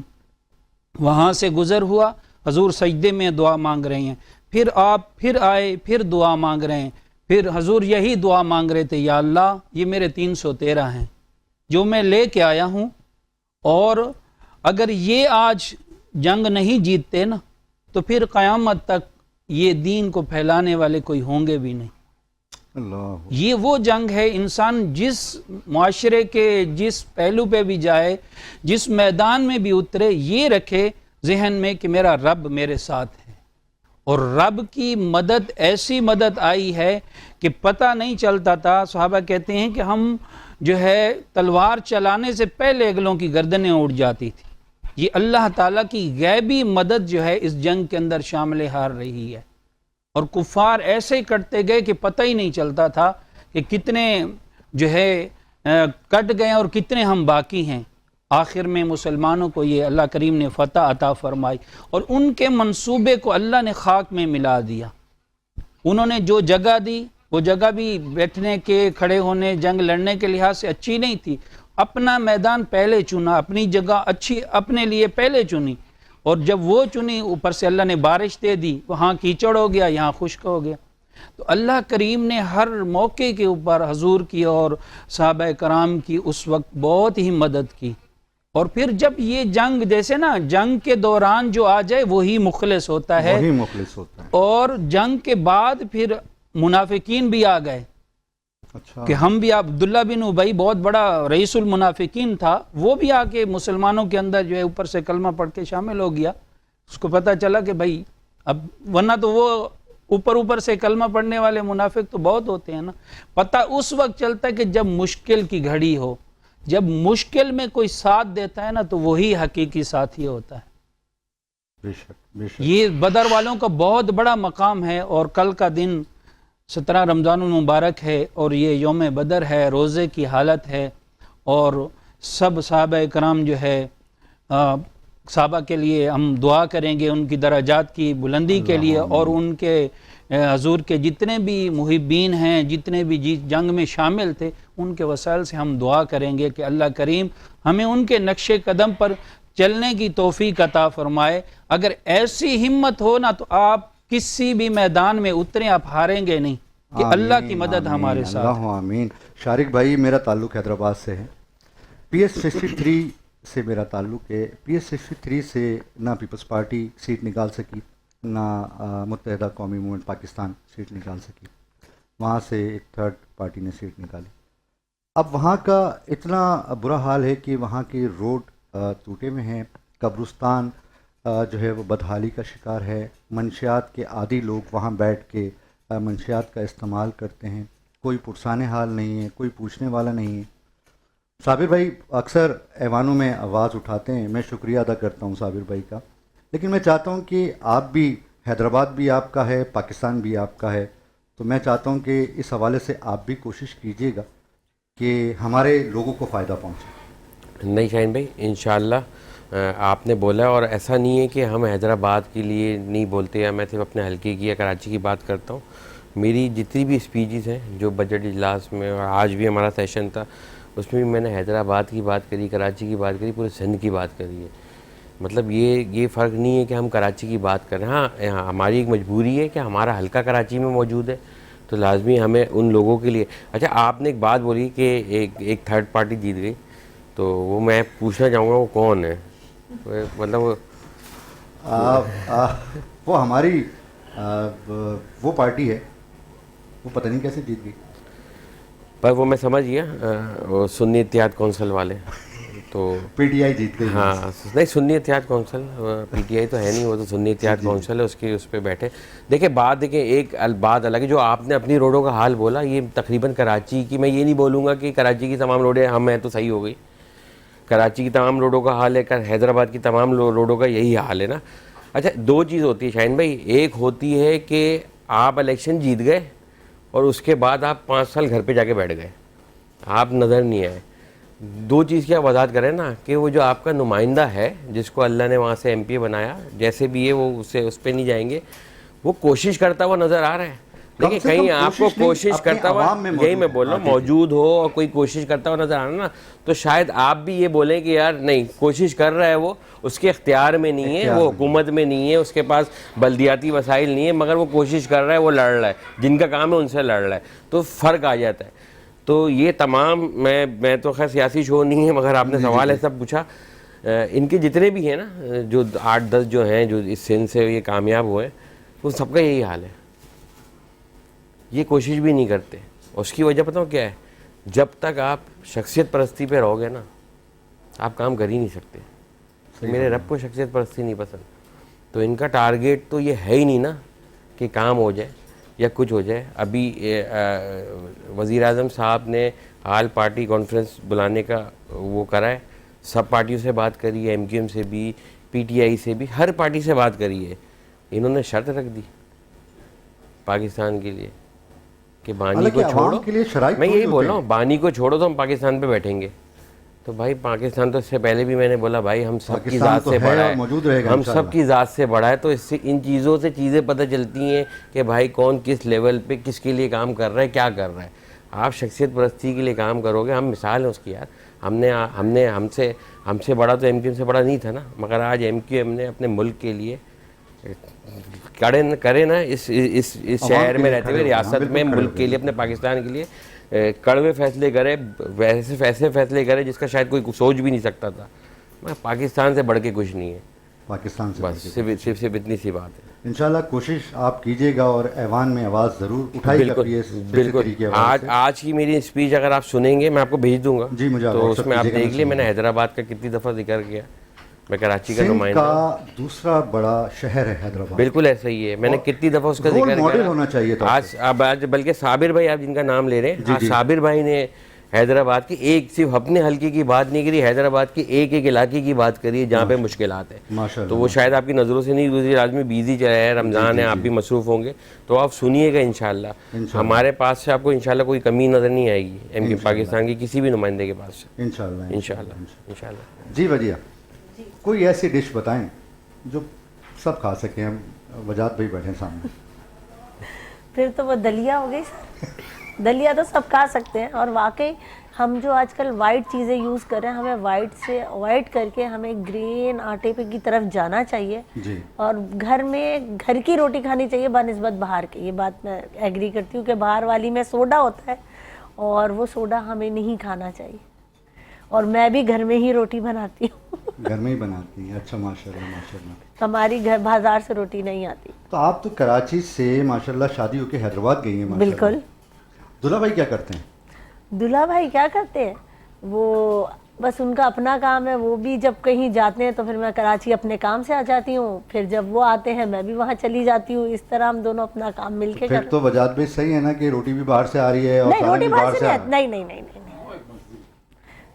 وہاں سے گزر ہوا, حضور سجدے میں دعا مانگ رہے ہیں, پھر آپ پھر آئے, پھر دعا مانگ رہے ہیں, پھر حضور یہی دعا مانگ رہے تھے, یا اللہ یہ میرے 313 ہیں جو میں لے کے آیا ہوں, اور اگر یہ آج جنگ نہیں جیتتے نا تو پھر قیامت تک یہ دین کو پھیلانے والے کوئی ہوں گے بھی نہیں. یہ وہ جنگ ہے, انسان جس معاشرے کے جس پہلو پہ بھی جائے, جس میدان میں بھی اترے, یہ رکھے ذہن میں کہ میرا رب میرے ساتھ ہے. اور رب کی مدد ایسی مدد آئی ہے کہ پتہ نہیں چلتا تھا. صحابہ کہتے ہیں کہ ہم جو ہے تلوار چلانے سے پہلے اگلوں کی گردنیں اڑ جاتی تھی. یہ اللہ تعالیٰ کی غیبی مدد جو ہے اس جنگ کے اندر شامل ہار رہی ہے. اور کفار ایسے کٹتے گئے کہ پتہ ہی نہیں چلتا تھا کہ کتنے جو ہے کٹ گئے اور کتنے ہم باقی ہیں. آخر میں مسلمانوں کو یہ اللہ کریم نے فتح عطا فرمائی, اور ان کے منصوبے کو اللہ نے خاک میں ملا دیا. انہوں نے جو جگہ دی وہ جگہ بھی بیٹھنے کے, کھڑے ہونے, جنگ لڑنے کے لحاظ سے اچھی نہیں تھی. اپنا میدان پہلے چنا, اپنی جگہ اچھی اپنے لیے پہلے چنی, اور جب وہ چنی اوپر سے اللہ نے بارش دے دی, وہاں کیچڑ ہو گیا, یہاں خشک ہو گیا. تو اللہ کریم نے ہر موقع کے اوپر حضور کی اور صحابہ کرام کی اس وقت بہت ہی مدد کی. اور پھر جب یہ جنگ, جیسے نا جنگ کے دوران جو آ جائے وہی مخلص ہوتا ہے, اور جنگ کے بعد پھر منافقین بھی آ گئے. کہ ہم بھی, عبداللہ بن ابی بہت بڑا رئیس المنافقین تھا, وہ بھی آ کے مسلمانوں کے اندر جو ہے اوپر سے کلمہ پڑھ کے شامل ہو گیا. اس کو پتہ چلا کہ بھائی اب, ورنہ تو وہ اوپر سے کلمہ پڑھنے والے منافق تو بہت ہوتے ہیں نا. پتہ اس وقت چلتا ہے کہ جب مشکل کی گھڑی ہو, جب مشکل میں کوئی ساتھ دیتا ہے نا تو وہی حقیقی ساتھی ہوتا ہے. بے شک. یہ بدر والوں کا بہت بڑا مقام ہے. اور کل کا دن 17 رمضان المبارک ہے, اور یہ یوم بدر ہے, روزے کی حالت ہے, اور سب صحابہ کرام جو ہے صحابہ کے لیے ہم دعا کریں گے, ان کی درجات کی بلندی کے لیے, اور ان کے حضور کے جتنے بھی محبین ہیں, جتنے بھی جنگ میں شامل تھے, ان کے وسائل سے ہم دعا کریں گے کہ اللہ کریم ہمیں ان کے نقش قدم پر چلنے کی توفیق عطا فرمائے. اگر ایسی ہمت ہو نا تو آپ کسی بھی میدان میں اتریں, آپ ہاریں گے نہیں, کہ اللہ کی مدد ہمارے ساتھ. اللہ آمین. شارق بھائی, میرا تعلق حیدرآباد سے ہے. پی ایس 63 سے میرا تعلق ہے. پی ایس 63 سے نہ پیپلز پارٹی سیٹ نکال سکی, نہ متحدہ قومی موومنٹ پاکستان سیٹ نکال سکی. وہاں سے ایک تھرڈ پارٹی نے سیٹ نکالی. اب وہاں کا اتنا برا حال ہے کہ وہاں کے روڈ ٹوٹے میں ہیں, قبرستان جو ہے وہ بدحالی کا شکار ہے. منشیات کے عادی لوگ وہاں بیٹھ کے منشیات کا استعمال کرتے ہیں. کوئی پرسان حال نہیں ہے, کوئی پوچھنے والا نہیں ہے. صابر بھائی اکثر ایوانوں میں آواز اٹھاتے ہیں, میں شکریہ ادا کرتا ہوں صابر بھائی کا, لیکن میں چاہتا ہوں کہ آپ بھی, حیدرآباد بھی آپ کا ہے, پاکستان بھی آپ کا ہے, تو میں چاہتا ہوں کہ اس حوالے سے آپ بھی کوشش کیجیے گا کہ ہمارے لوگوں کو فائدہ پہنچے. نہیں شاہین بھائی, انشاءاللہ آپ نے بولا, اور ایسا نہیں ہے کہ ہم حیدرآباد کے لیے نہیں بولتے, یا میں صرف اپنے حلقے کی یا کراچی کی بات کرتا ہوں. میری جتنی بھی اسپیچز ہیں جو بجٹ اجلاس میں, اور آج بھی ہمارا سیشن تھا, اس میں بھی میں نے حیدرآباد کی بات کری, کراچی کی بات کری, پورے سندھ کی بات کری ہے. مطلب یہ فرق نہیں ہے کہ ہم کراچی کی بات کریں. ہاں ہماری ایک مجبوری ہے کہ ہمارا حلقہ کراچی میں موجود ہے, تو لازمی ہمیں ان لوگوں کے لیے. اچھا, آپ نے ایک بات بولی کہ ایک تھرڈ پارٹی جیت گئی, تو وہ میں پوچھنا چاہوں گا وہ کون ہے؟ مطلب وہ ہماری وہ پارٹی ہے, وہ پتہ نہیں کیسے جیت گئی, پر وہ میں سمجھ گیا, وہ سنی اتحاد کونسل والے, تو پی ٹی آئی جیت گئی. ہاں نہیں, سنی اتحاد کونسل, پی ٹی آئی تو ہے نہیں, وہ تو سنی اتحاد کونسل ہے, اس پہ بیٹھے. دیکھیں دیکھیں ایک بات الگ ہے, جو آپ نے اپنی روڈوں کا حال بولا, یہ تقریباً کراچی کی, میں یہ نہیں بولوں گا کہ کراچی کی تمام روڈیں ہم ہیں تو صحیح ہو گئی. کراچی کی تمام روڈوں کا حال ہے، حیدرآباد کی تمام روڈوں کا یہی حال ہے نا. اچھا 2 چیز ہوتی ہے شاہین بھائی، ایک ہوتی ہے کہ آپ الیکشن جیت گئے اور اس کے بعد آپ 5 سال گھر پہ جا کے بیٹھ گئے، آپ نظر نہیں آئے. 2 چیز کی آپ وضاحت کریں نا کہ وہ جو آپ کا نمائندہ ہے جس کو اللہ نے وہاں سے ایم پی بنایا، جیسے بھی ہے وہ اس پہ نہیں جائیں گے، وہ کوشش کرتا ہوا نظر آ رہا ہے. دیکھیں کہیں آپ کو کوشش کرتا ہوا، یہی میں بول رہا ہوں، موجود ہو اور کوئی کوشش کرتا ہوا نظر آنا نا، تو شاید آپ بھی یہ بولیں کہ یار نہیں کوشش کر رہا ہے، وہ اس کے اختیار میں نہیں ہے، وہ حکومت میں نہیں ہے، اس کے پاس بلدیاتی وسائل نہیں ہے، مگر وہ کوشش کر رہا ہے، وہ لڑ رہا ہے، جن کا کام ہے ان سے لڑ رہا ہے، تو فرق آ جاتا ہے. تو یہ تمام میں تو خیر سیاسی شو نہیں ہے، مگر آپ نے سوال ایسا پوچھا، ان کے جتنے بھی ہیں نا جو 8-10 جو ہیں جو اس سن سے یہ کامیاب ہوئے، وہ سب کا یہی حال ہے، یہ کوشش بھی نہیں کرتے. اس کی وجہ پتہ ہو کیا ہے؟ جب تک آپ شخصیت پرستی پہ رہو گے نا آپ کام کر ہی نہیں سکتے. میرے رب کو شخصیت پرستی نہیں پسند، تو ان کا ٹارگیٹ تو یہ ہے ہی نہیں نا کہ کام ہو جائے یا کچھ ہو جائے. ابھی وزیر اعظم صاحب نے آل پارٹی کانفرنس بلانے کا وہ کرا ہے، سب پارٹیوں سے بات کری ہے، ایم کیو ایم سے بھی، پی ٹی آئی سے بھی، ہر پارٹی سے بات کری ہے. انہوں نے شرط رکھ دی پاکستان کے لیے کہ بانی کو چھوڑو. میں یہی بول رہا ہوں بانی کو چھوڑو تو ہم پاکستان پہ بیٹھیں گے. تو بھائی پاکستان تو اس سے پہلے بھی میں نے بولا بھائی ہم سب کی ذات سے بڑا ہے، ہم سب کی ذات سے بڑا ہے. تو اس سے ان چیزوں سے چیزیں پتہ چلتی ہیں کہ بھائی کون کس لیول پہ کس کے لیے کام کر رہا ہے، کیا کر رہا ہے. آپ شخصیت پرستی کے لیے کام کرو گے، ہم مثال ہیں اس کی یار. ہم سے بڑا تو ایم کیو ایم سے بڑا نہیں تھا نا، مگر آج ایم کیو ایم نے اپنے ملک کے لیے کرے نا اس شہر میں رہتے ہوئے، ریاست میں، ملک کے لیے، اپنے پاکستان کے لیے کڑوے فیصلے کرے، ویسے فیصلے کرے جس کا شاید کوئی سوچ بھی نہیں سکتا تھا. پاکستان سے بڑھ کے کچھ نہیں ہے، پاکستان سے بس صرف اتنی سی بات ہے. انشاءاللہ کوشش آپ کیجیے گا اور ایوان میں آواز ضرور اٹھائیے گا. بالکل آج کی میری اسپیچ اگر آپ سنیں گے میں آپ کو بھیج دوں گا، جی مجھے تو اس میں آپ دیکھ لیے. میں نے حیدرآباد کا کتنی دفعہ ذکر کیا، میں کراچی کا نمائندہ کا دوسرا بڑا شہر ہے حیدرآباد. بالکل ایسا ہی ہے، میں نے کتنی دفعہ اس کا ذکر کیا. ماڈل ہونا چاہیے تھا آج بلکہ صابر بھائی آپ جن کا نام لے رہے ہیں، آج صابر بھائی نے حیدرآباد کی صرف اپنے حلقے کی بات نہیں کری، حیدرآباد کی ایک علاقے کی بات کری ہے جہاں پہ مشکلات ہیں. تو وہ شاید آپ کی نظروں سے نہیں گزری، آدمی بیزی چلا ہے، رمضان ہے، آپ بھی مصروف ہوں گے، تو آپ سنیے گا انشاءاللہ. ہمارے پاس سے آپ کو انشاءاللہ کوئی کمی نظر نہیں آئے گی ایم کیو پاکستان کی کسی بھی نمائندے کے پاس سے انشاءاللہ. جی وجیہ کوئی ایسی ڈش بتائیں جو سب کھا سکیں. ہم وجاد بھائی بیٹھے سامنے. پھر تو وہ دلیا ہو گئی سر. دلیا تو سب کھا سکتے ہیں، اور واقعی ہم جو آج کل وائٹ چیزیں یوز کر رہے ہیں، ہمیں وائٹ سے اوائڈ کر کے ہمیں گرین آٹے پہ کی طرف جانا چاہیے. اور گھر میں گھر کی روٹی کھانی چاہیے بنسبت باہر کے. یہ بات میں ایگری کرتی ہوں کہ باہر والی میں سوڈا ہوتا ہے اور وہ سوڈا ہمیں نہیں کھانا چاہیے. اور میں بھی گھر میں ہی روٹی بناتی ہوں. گھر میں ہی بناتی ہیں؟ اچھا ماشاءاللہ ماشاءاللہ. ہماری گھر بازار سے روٹی نہیں آتی. تو آپ تو کراچی سے ماشاءاللہ شادی ہو کے حیدرآباد گئی ہیں. بالکل. دلہا بھائی کیا کرتے ہیں؟ دلہا بھائی کیا کرتے ہیں، وہ بس ان کا اپنا کام ہے. وہ بھی جب کہیں جاتے ہیں تو پھر میں کراچی اپنے کام سے آ جاتی ہوں، پھر جب وہ آتے ہیں میں بھی وہاں چلی جاتی ہوں. اس طرح ہم دونوں اپنا کام مل کے پھر تو وجاد بھائی صحیح ہے نا کہ روٹی بھی باہر سے آ رہی ہے اور نہیں، روٹی باہر سے نہیں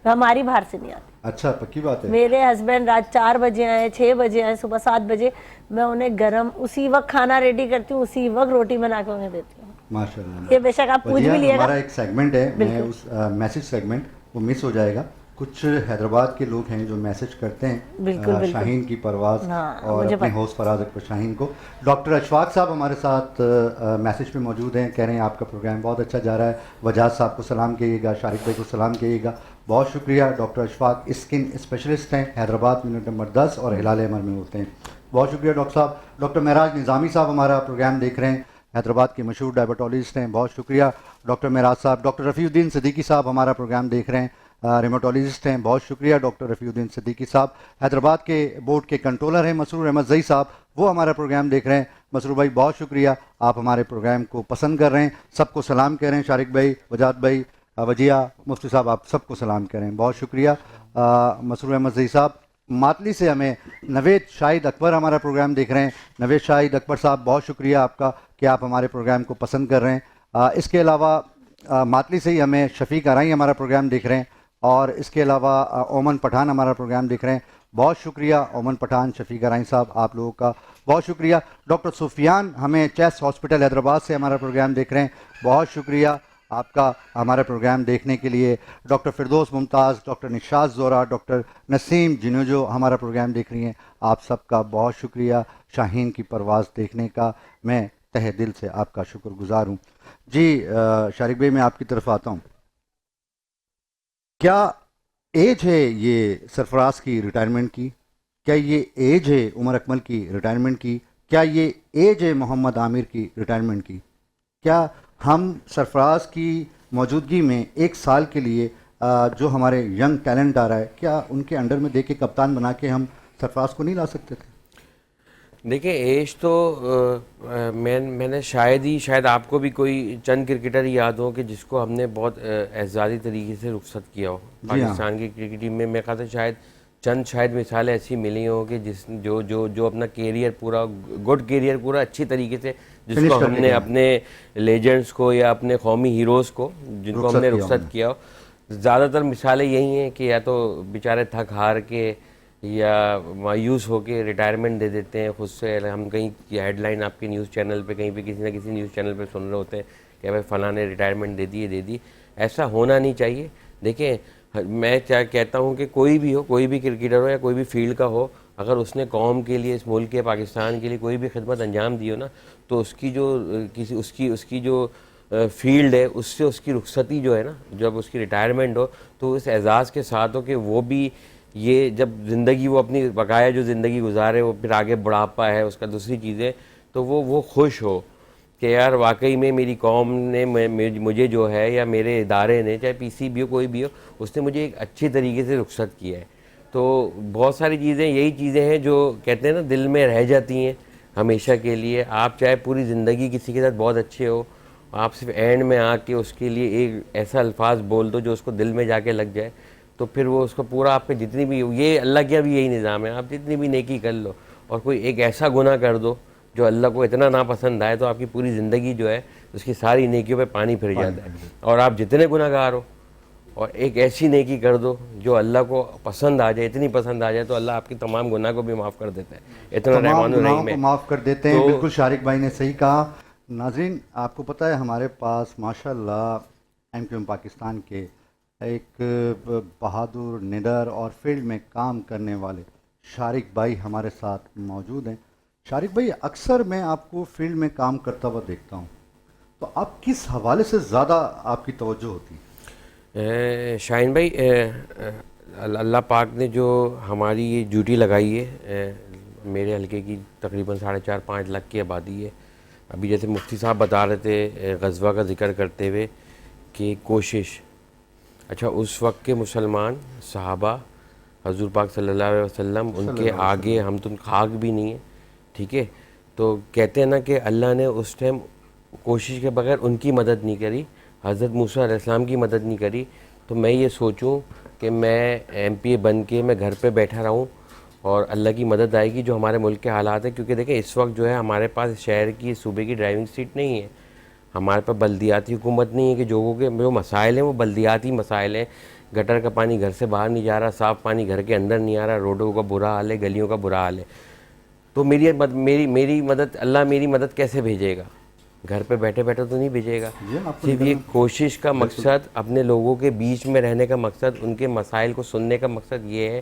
ہماری باہر سے نہیں آتی. اچھا پکی بات ہے. میرے ہسبینڈ رات 4 بجے آئے، 6 بجے آئے، صبح 7 بجے میں انہیں گرم اسی وقت کھانا ریڈی کرتی ہوں، اسی وقت روٹی بنا کے انہیں دیتی ہوں. ماشاءاللہ. یہ بے شک آپ پوچھ بھی لیے گا. ہمارا ایک سیگمنٹ ہے، میں اس میسج سیگمنٹ وہ مس ہو جائے گا. کچھ حیدرآباد کے لوگ ہیں جو میسج کرتے ہیں شاہین کی پرواز اور اپنے ہوسٹ فراز اکبر شاہین کو. ڈاکٹر اشفاق صاحب ہمارے ساتھ میسج پہ موجود ہیں، کہہ رہے ہیں آپ کا پروگرام بہت اچھا جا رہا ہے. وجاد صاحب کو سلام کہیے گا، شارق بھائی کو سلام کہیے گا. بہت شکریہ. ڈاکٹر اشفاق اسکن اسپیشلسٹ ہیں، حیدرآباد یونٹ نمبر 10 اور ہلال احمر میں ہوتے ہیں. بہت شکریہ ڈاکٹر صاحب. ڈاکٹر معراج نظامی صاحب ہمارا پروگرام دیکھ رہے ہیں، حیدرآباد کے مشہور ڈائبٹالوجسٹ ہیں. بہت شکریہ ڈاکٹر معراج صاحب. ڈاکٹر رفیع الدین صدیقی صاحب ہمارا پروگرام دیکھ رہے ہیں، ریموٹولوجسٹ ہیں. بہت شکریہ ڈاکٹر رفیع الدین صدیقی صاحب. حیدرآباد کے بورڈ کے کنٹرولر ہیں مسرور احمد زئی صاحب، وہ ہمارا پروگرام دیکھ رہے ہیں. مسرور بھائی بہت شکریہ، آپ ہمارے پروگرام کو پسند کر رہے ہیں. سب کو سلام کہہ رہے ہیں، شارق بھائی، وجاد بھائی، وجیہ، مفتی صاحب، آپ سب کو سلام کہہ رہے ہیں. بہت شکریہ. مسرور احمد زئی صاحب ماتلی سے ہمیں نوید شاہد اکبر ہمارا پروگرام دیکھ رہے ہیں. نوید شاہد اکبر صاحب بہت شکریہ آپ کا کہ آپ ہمارے پروگرام کو پسند کر رہے ہیں. اس کے علاوہ ماتلی سے ہی ہمیں شفیق آرائی ہمارا پروگرام دیکھ رہے ہیں. اور اس کے علاوہ اومن پٹھان ہمارا پروگرام دیکھ رہے ہیں. بہت شکریہ اومن پٹھان, شفیق ارائیں صاحب, آپ لوگوں کا بہت شکریہ. ڈاکٹر سفیان ہمیں چیسٹ ہاسپٹل حیدرآباد سے ہمارا پروگرام دیکھ رہے ہیں, بہت شکریہ آپ کا ہمارا پروگرام دیکھنے کے لیے. ڈاکٹر فردوس ممتاز, ڈاکٹر نشاط زورا, ڈاکٹر نسیم جنو جو ہمارا پروگرام دیکھ رہی ہیں, آپ سب کا بہت شکریہ شاہین کی پرواز دیکھنے کا. میں تہ دل سے آپ کا شکر گزار ہوں. جی شارق بھائی, میں آپ کی طرف آتا ہوں. کیا ایج ہے یہ سرفراز کی ریٹائرمنٹ کی؟ کیا یہ ایج ہے عمر اکمل کی ریٹائرمنٹ کی؟ کیا یہ ایج ہے محمد عامر کی ریٹائرمنٹ کی؟ کیا ہم سرفراز کی موجودگی میں ایک سال کے لیے جو ہمارے ینگ ٹیلنٹ آ رہا ہے, کیا ان کے انڈر میں دے کے کپتان بنا کے ہم سرفراز کو نہیں لا سکتے تھے؟ دیکھیں ایج تو میں نے شاید آپ کو بھی کوئی چند کرکٹر یاد ہو کہ جس کو ہم نے بہت اعزازی طریقے سے رخصت کیا ہو پاکستان کی کرکٹ ٹیم میں. میں کہا تھا شاید مثالیں ایسی ملی ہوں کہ جس جو اپنا کیریئر پورا گڈ کیریئر پورا اچھی طریقے سے جس کو ہم نے اپنے لیجنڈس کو یا اپنے قومی ہیروز کو جن کو ہم نے رخصت کیا ہو. زیادہ تر مثالیں یہی ہیں کہ یا تو بیچارے تھک ہار کے یا مایوس ہو کے ریٹائرمنٹ دے دیتے ہیں خود سے. ہم کہیں ہیڈ لائن آپ کے نیوز چینل پہ کہیں پہ کسی نہ کسی نیوز چینل پہ سن رہے ہوتے ہیں کہ بھائی فلاں نے ریٹائرمنٹ دے دی. ایسا ہونا نہیں چاہیے. دیکھیں میں کہتا ہوں کہ کوئی بھی ہو, کوئی بھی کرکٹر ہو یا کوئی بھی فیلڈ کا ہو, اگر اس نے قوم کے لیے, اس ملک کے پاکستان کے لیے کوئی بھی خدمت انجام دی ہو نا, تو اس کی جو فیلڈ ہے اس سے اس کی رخصتی جو ہے نا, جب اس کی ریٹائرمنٹ ہو تو اس اعزاز کے ساتھ ہو کہ وہ بھی یہ جب زندگی وہ اپنی بقایا جو زندگی گزارے, وہ پھر آگے بڑھاپا ہے اس کا دوسری چیزیں, تو وہ خوش ہو کہ یار واقعی میں میری قوم نے مجھے جو ہے یا میرے ادارے نے, چاہے پی سی بھی ہو کوئی بھی ہو, اس نے مجھے ایک اچھی طریقے سے رخصت کیا ہے. تو بہت ساری چیزیں یہی چیزیں ہیں جو کہتے ہیں نا دل میں رہ جاتی ہیں ہمیشہ کے لیے. آپ چاہے پوری زندگی کسی کے ساتھ بہت اچھے ہو, آپ صرف اینڈ میں آ کے اس کے لیے ایک ایسا الفاظ بول دو جو اس کو دل میں جا کے لگ جائے, تو پھر وہ اس کو پورا آپ پہ جتنی بھی, یہ اللہ کا بھی یہی نظام ہے, آپ جتنی بھی نیکی کر لو اور کوئی ایک ایسا گناہ کر دو جو اللہ کو اتنا ناپسند آئے, تو آپ کی پوری زندگی جو ہے اس کی ساری نیکیوں پہ پانی پھر جاتا ہے. اور آپ جتنے گناہ گار ہو اور ایک ایسی نیکی کر دو جو اللہ کو پسند آ جائے, اتنی پسند آ جائے, تو اللہ آپ کی تمام گناہ کو بھی معاف کر دیتا ہے. اتنا رحمان الرحیم ہے, معاف کر دیتے ہیں. بالکل شارق بھائی نے صحیح کہا. ناظرین آپ کو پتہ ہے ہمارے پاس ماشاءاللہ MQM پاکستان کے ایک بہادر, نڈر اور فیلڈ میں کام کرنے والے شارق بھائی ہمارے ساتھ موجود ہیں. شارق بھائی اکثر میں آپ کو فیلڈ میں کام کرتا ہوا دیکھتا ہوں, تو آپ کس حوالے سے زیادہ آپ کی توجہ ہوتی ہے؟ شاہین بھائی, اللہ پاک نے جو ہماری یہ ڈیوٹی لگائی ہے, میرے حلقے کی تقریباً 4.5-5 لاکھ کی آبادی ہے. ابھی جیسے مفتی صاحب بتا رہے تھے غزوہ کا ذکر کرتے ہوئے کہ کوشش, اچھا اس وقت کے مسلمان صحابہ حضور پاک صلی اللہ علیہ وسلم ان کے آگے ہم تو خاک بھی نہیں ہیں, ٹھیک ہے, تو کہتے ہیں نا کہ اللہ نے اس ٹائم کوشش کے بغیر ان کی مدد نہیں کری, حضرت موسیٰ علیہ السلام کی مدد نہیں کری. تو میں یہ سوچوں کہ میں MPA بن کے میں گھر پہ بیٹھا رہوں اور اللہ کی مدد آئے گی جو ہمارے ملک کے حالات ہیں. کیونکہ دیکھیں اس وقت جو ہے ہمارے پاس شہر کی, صوبے کی ڈرائیونگ سیٹ نہیں ہے, ہمارے پاس بلدیاتی حکومت نہیں ہے کہ جو مسائل ہیں وہ بلدیاتی مسائل ہیں. گٹر کا پانی گھر سے باہر نہیں جا رہا, صاف پانی گھر کے اندر نہیں آ رہا, روڈوں کا برا حال ہے, گلیوں کا برا حال ہے. تو میری مدد, اللہ میری مدد کیسے بھیجے گا؟ گھر پہ بیٹھے بیٹھے تو نہیں بھیجے گا. صرف یہ کوشش کا مقصد, اپنے لوگوں کے بیچ میں رہنے کا مقصد, ان کے مسائل کو سننے کا مقصد یہ ہے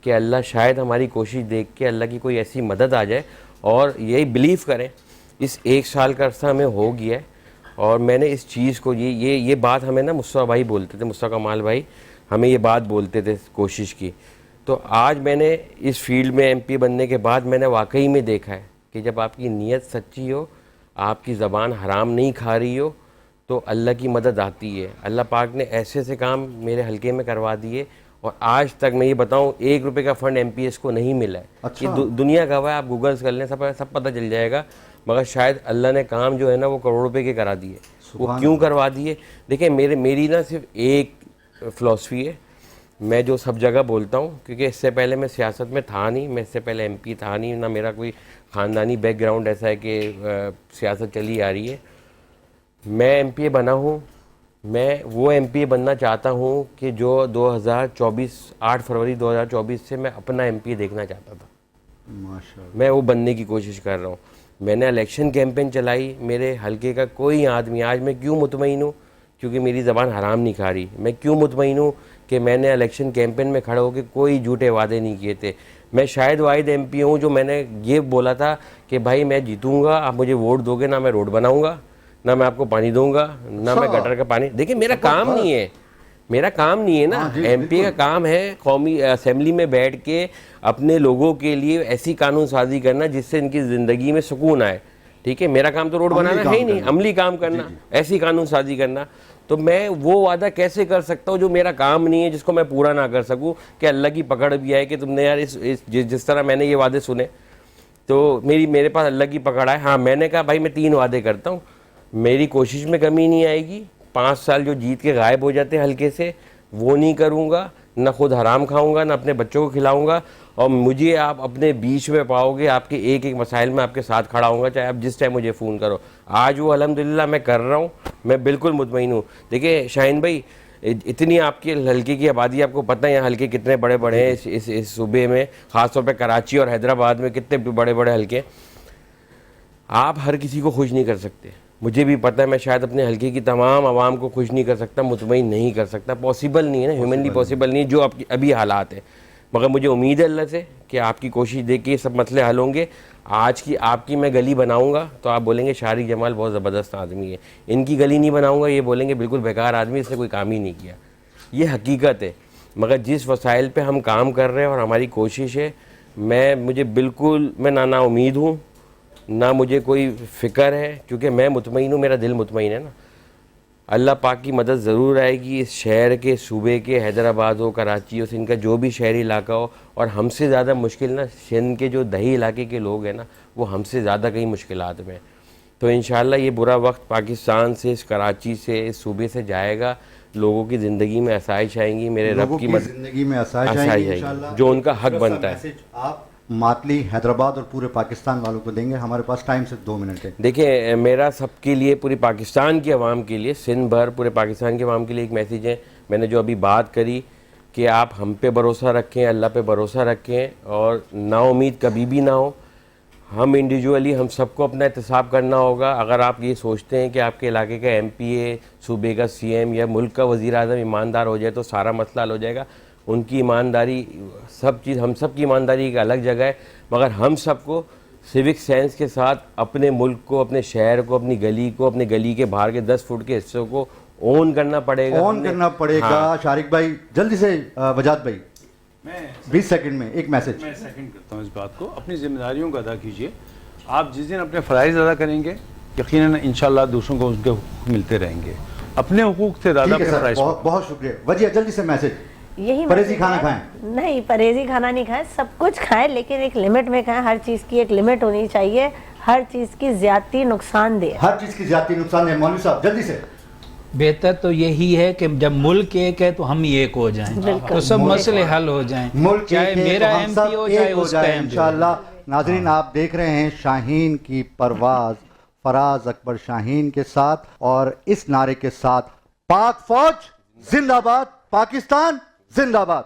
کہ اللہ شاید ہماری کوشش دیکھ کے اللہ کی کوئی ایسی مدد آ جائے. اور یہی بلیو کریں, اس 1 سال کا عرصہ ہمیں ہو گیا ہے, اور میں نے اس چیز کو یہ بات ہمیں نا مصطفیٰ بھائی بولتے تھے, مصطفیٰ کمال بھائی ہمیں یہ بات بولتے تھے کوشش کی. تو آج میں نے اس فیلڈ میں MPA بننے کے بعد میں نے واقعی میں دیکھا ہے کہ جب آپ کی نیت سچی ہو, آپ کی زبان حرام نہیں کھا رہی ہو, تو اللہ کی مدد آتی ہے. اللہ پاک نے ایسے سے کام میرے حلقے میں کروا دیے, اور آج تک میں یہ بتاؤں 1 روپے کا فنڈ MPS کو نہیں ملا ہے. یہ دنیا کا ہوا ہے, آپ گوگلز کر لیں, سب پتہ چل جائے گا. مگر شاید اللہ نے کام جو ہے نا وہ کروڑ روپے کے کرا دیے. وہ کیوں کروا دیے؟ دیکھیں میری نا صرف ایک فلاسفی ہے, میں جو سب جگہ بولتا ہوں, کیونکہ اس سے پہلے میں سیاست میں تھا نہیں, میں اس سے پہلے MP تھا نہیں, نہ میرا کوئی خاندانی بیک گراؤنڈ ایسا ہے کہ سیاست چلی آ رہی ہے. میں MPA بنا ہوں میں وہ ایم پی اے بننا چاہتا ہوں کہ جو 8 فروری 2024 سے میں اپنا ایم پی اے دیکھنا چاہتا تھا. ماشاءاللہ. میں وہ بننے کی کوشش کر رہا ہوں. میں نے الیکشن کیمپین چلائی, میرے حلقے کا کوئی آدمی, آج میں کیوں مطمئن ہوں, کیونکہ میری زبان حرام نہیں کھا رہی. میں کیوں مطمئن ہوں کہ میں نے الیکشن کیمپین میں کھڑا ہو کے کوئی جھوٹے وعدے نہیں کیے تھے. میں شاید واحد ایم پی ہوں جو میں نے یہ بولا تھا کہ بھائی میں جیتوں گا, آپ مجھے ووٹ دو گے, نہ میں روڈ بناؤں گا, نہ میں آپ کو پانی دوں گا, نہ میں گٹر کا پانی. دیکھیں میرا کام نہیں ہے, میرا کام نہیں ہے نا. ایم پی کا کام ہے قومی اسمبلی میں بیٹھ کے اپنے لوگوں کے لیے ایسی قانون سازی کرنا جس سے ان کی زندگی میں سکون آئے. ٹھیک ہے, میرا کام تو روڈ بنانا ہے ہی نہیں, عملی کام کرنا, ایسی قانون سازی کرنا. تو میں وہ وعدہ کیسے کر سکتا ہوں جو میرا کام نہیں ہے, جس کو میں پورا نہ کر سکوں, کہ اللہ کی پکڑ بھی آئے کہ تم نے یار جس طرح میں نے یہ وعدے سنے تو میرے پاس اللہ کی پکڑ آئے. ہاں میں نے کہا بھائی میں 3 وعدے کرتا ہوں, میری کوشش میں کمی نہیں آئے گی. 5 سال جو جیت کے غائب ہو جاتے ہیں حلقے سے وہ نہیں کروں گا, نہ خود حرام کھاؤں گا, نہ اپنے بچوں کو کھلاؤں گا. اور مجھے آپ اپنے بیچ میں پاؤ گے, آپ کے ایک ایک مسائل میں آپ کے ساتھ کھڑا ہوں گا, چاہے آپ جس ٹائم مجھے فون کرو. آج وہ الحمدللہ میں کر رہا ہوں, میں بالکل مطمئن ہوں. دیکھیں شاہین بھائی, اتنی آپ کے حلقے کی آبادی, آپ کو پتہ ہے حلقے کتنے بڑے بڑے ہیں اس صوبے میں, خاص طور پہ کراچی اور حیدرآباد میں کتنے بڑے بڑے حلقے. آپ ہر کسی کو خوش نہیں کر سکتے, مجھے بھی پتہ ہے. میں شاید اپنے حلقے کی تمام عوام کو خوش نہیں کر سکتا, مطمئن نہیں کر سکتا, پاسبل نہیں ہے نا, ہیومنلی پاسبل نہیں جو آپ کی ابھی حالات ہیں. مگر مجھے امید ہے اللہ سے کہ آپ کی کوشش دیکھ کے یہ سب مسئلے حل ہوں گے. آج کی آپ کی میں گلی بناؤں گا تو آپ بولیں گے شارق جمال بہت زبردست آدمی ہے. ان کی گلی نہیں بناؤں گا, یہ بولیں گے بالکل بیکار آدمی, اس نے کوئی کام ہی نہیں کیا. یہ حقیقت ہے. مگر جس وسائل پہ ہم کام کر رہے ہیں اور ہماری کوشش ہے, مجھے بالکل میں نا امید ہوں, نہ مجھے کوئی فکر ہے, کیونکہ میں مطمئن ہوں, میرا دل مطمئن ہے نا. اللہ پاک کی مدد ضرور آئے گی. اس شہر کے, صوبے کے, حیدرآباد ہو, کراچی ہو, سندھ کا جو بھی شہری علاقہ ہو, اور ہم سے زیادہ مشکل نا سندھ کے جو دیہی علاقے کے لوگ ہیں نا, وہ ہم سے زیادہ کئی مشکلات میں. تو انشاءاللہ یہ برا وقت پاکستان سے, اس کراچی سے, اس صوبے سے جائے گا. لوگوں کی زندگی میں آسائش آئیں گی, میرے رب کی زندگی میں آسائش آئیں گی انشاءاللہ, جو ان کا حق بنتا ہے. آپ ماتلی, حیدرآباد اور پورے پاکستان والوں کو دیں گے. ہمارے پاس ٹائم صرف 2 منٹ ہے. دیکھیں میرا سب کے لیے, پوری پاکستان کی عوام کے لیے, سندھ بھر پورے پاکستان کی عوام کے لیے ایک میسیج ہے. میں نے جو ابھی بات کری کہ آپ ہم پہ بھروسہ رکھیں, اللہ پہ بھروسہ رکھیں, اور نا امید کبھی بھی نہ ہو. ہم انڈیویجولی ہم سب کو اپنا احتساب کرنا ہوگا. اگر آپ یہ سوچتے ہیں کہ آپ کے علاقے کا ایم پی اے, صوبے کا سی ایم یا ملک کا وزیر اعظم ایماندار ہو جائے تو سارا مسئلہ حل ہو جائے گا, ان کی ایمانداری ہم سب کی ایمانداری ایک الگ جگہ ہے. مگر ہم سب کو سیوک سینس کے ساتھ اپنے ملک کو, اپنے شہر کو, اپنی گلی کو, اپنے گلی کے باہر کے 10 فٹ کے حصوں کو اون کرنا پڑے گا. شارق بھائی جلدی سے, وجاد بھائی میں 20 سیکنڈ میں ایک میسج. میں سیکنڈ کرتا ہوں اس بات کو. اپنی ذمہ داریوں کو ادا کیجیے. آپ جس دن اپنے فرائض ادا کریں گے, یقیناً انشاءاللہ دوسروں کو ان کے حقوق ملتے رہیں گے. اپنے حقوق سے زیادہ اپنے فرائض. بہت شکریہ. وجیہ جلدی سے میسج. یہی پرہیزی کھانا کھائیں. نہیں, پرہیزی کھانا نہیں کھائیں, سب کچھ کھائیں لیکن ایک لمٹ میں کھائیں. ہر چیز کی ایک لمٹ ہونی چاہیے, ہر چیز کی زیادتی نقصان دہ. ہر چیز کی زیادتی نقصان دہ. مولوی صاحب جلدی سے. بہتر تو یہی ہے کہ جب ملک ایک ہے تو ہم ہی ایک ہو جائیں, تو سب مسئلے حل ہو جائیں. ملک چاہے میرا ایم پی ہو چاہے اس کا ایم پی. انشاءاللہ. ناظرین آپ دیکھ رہے ہیں شاہین کی پرواز فراز اکبر شاہین کے ساتھ, اور اس نعرے کے ساتھ پاک فوج زندہ باد, پاکستان زندہ باد.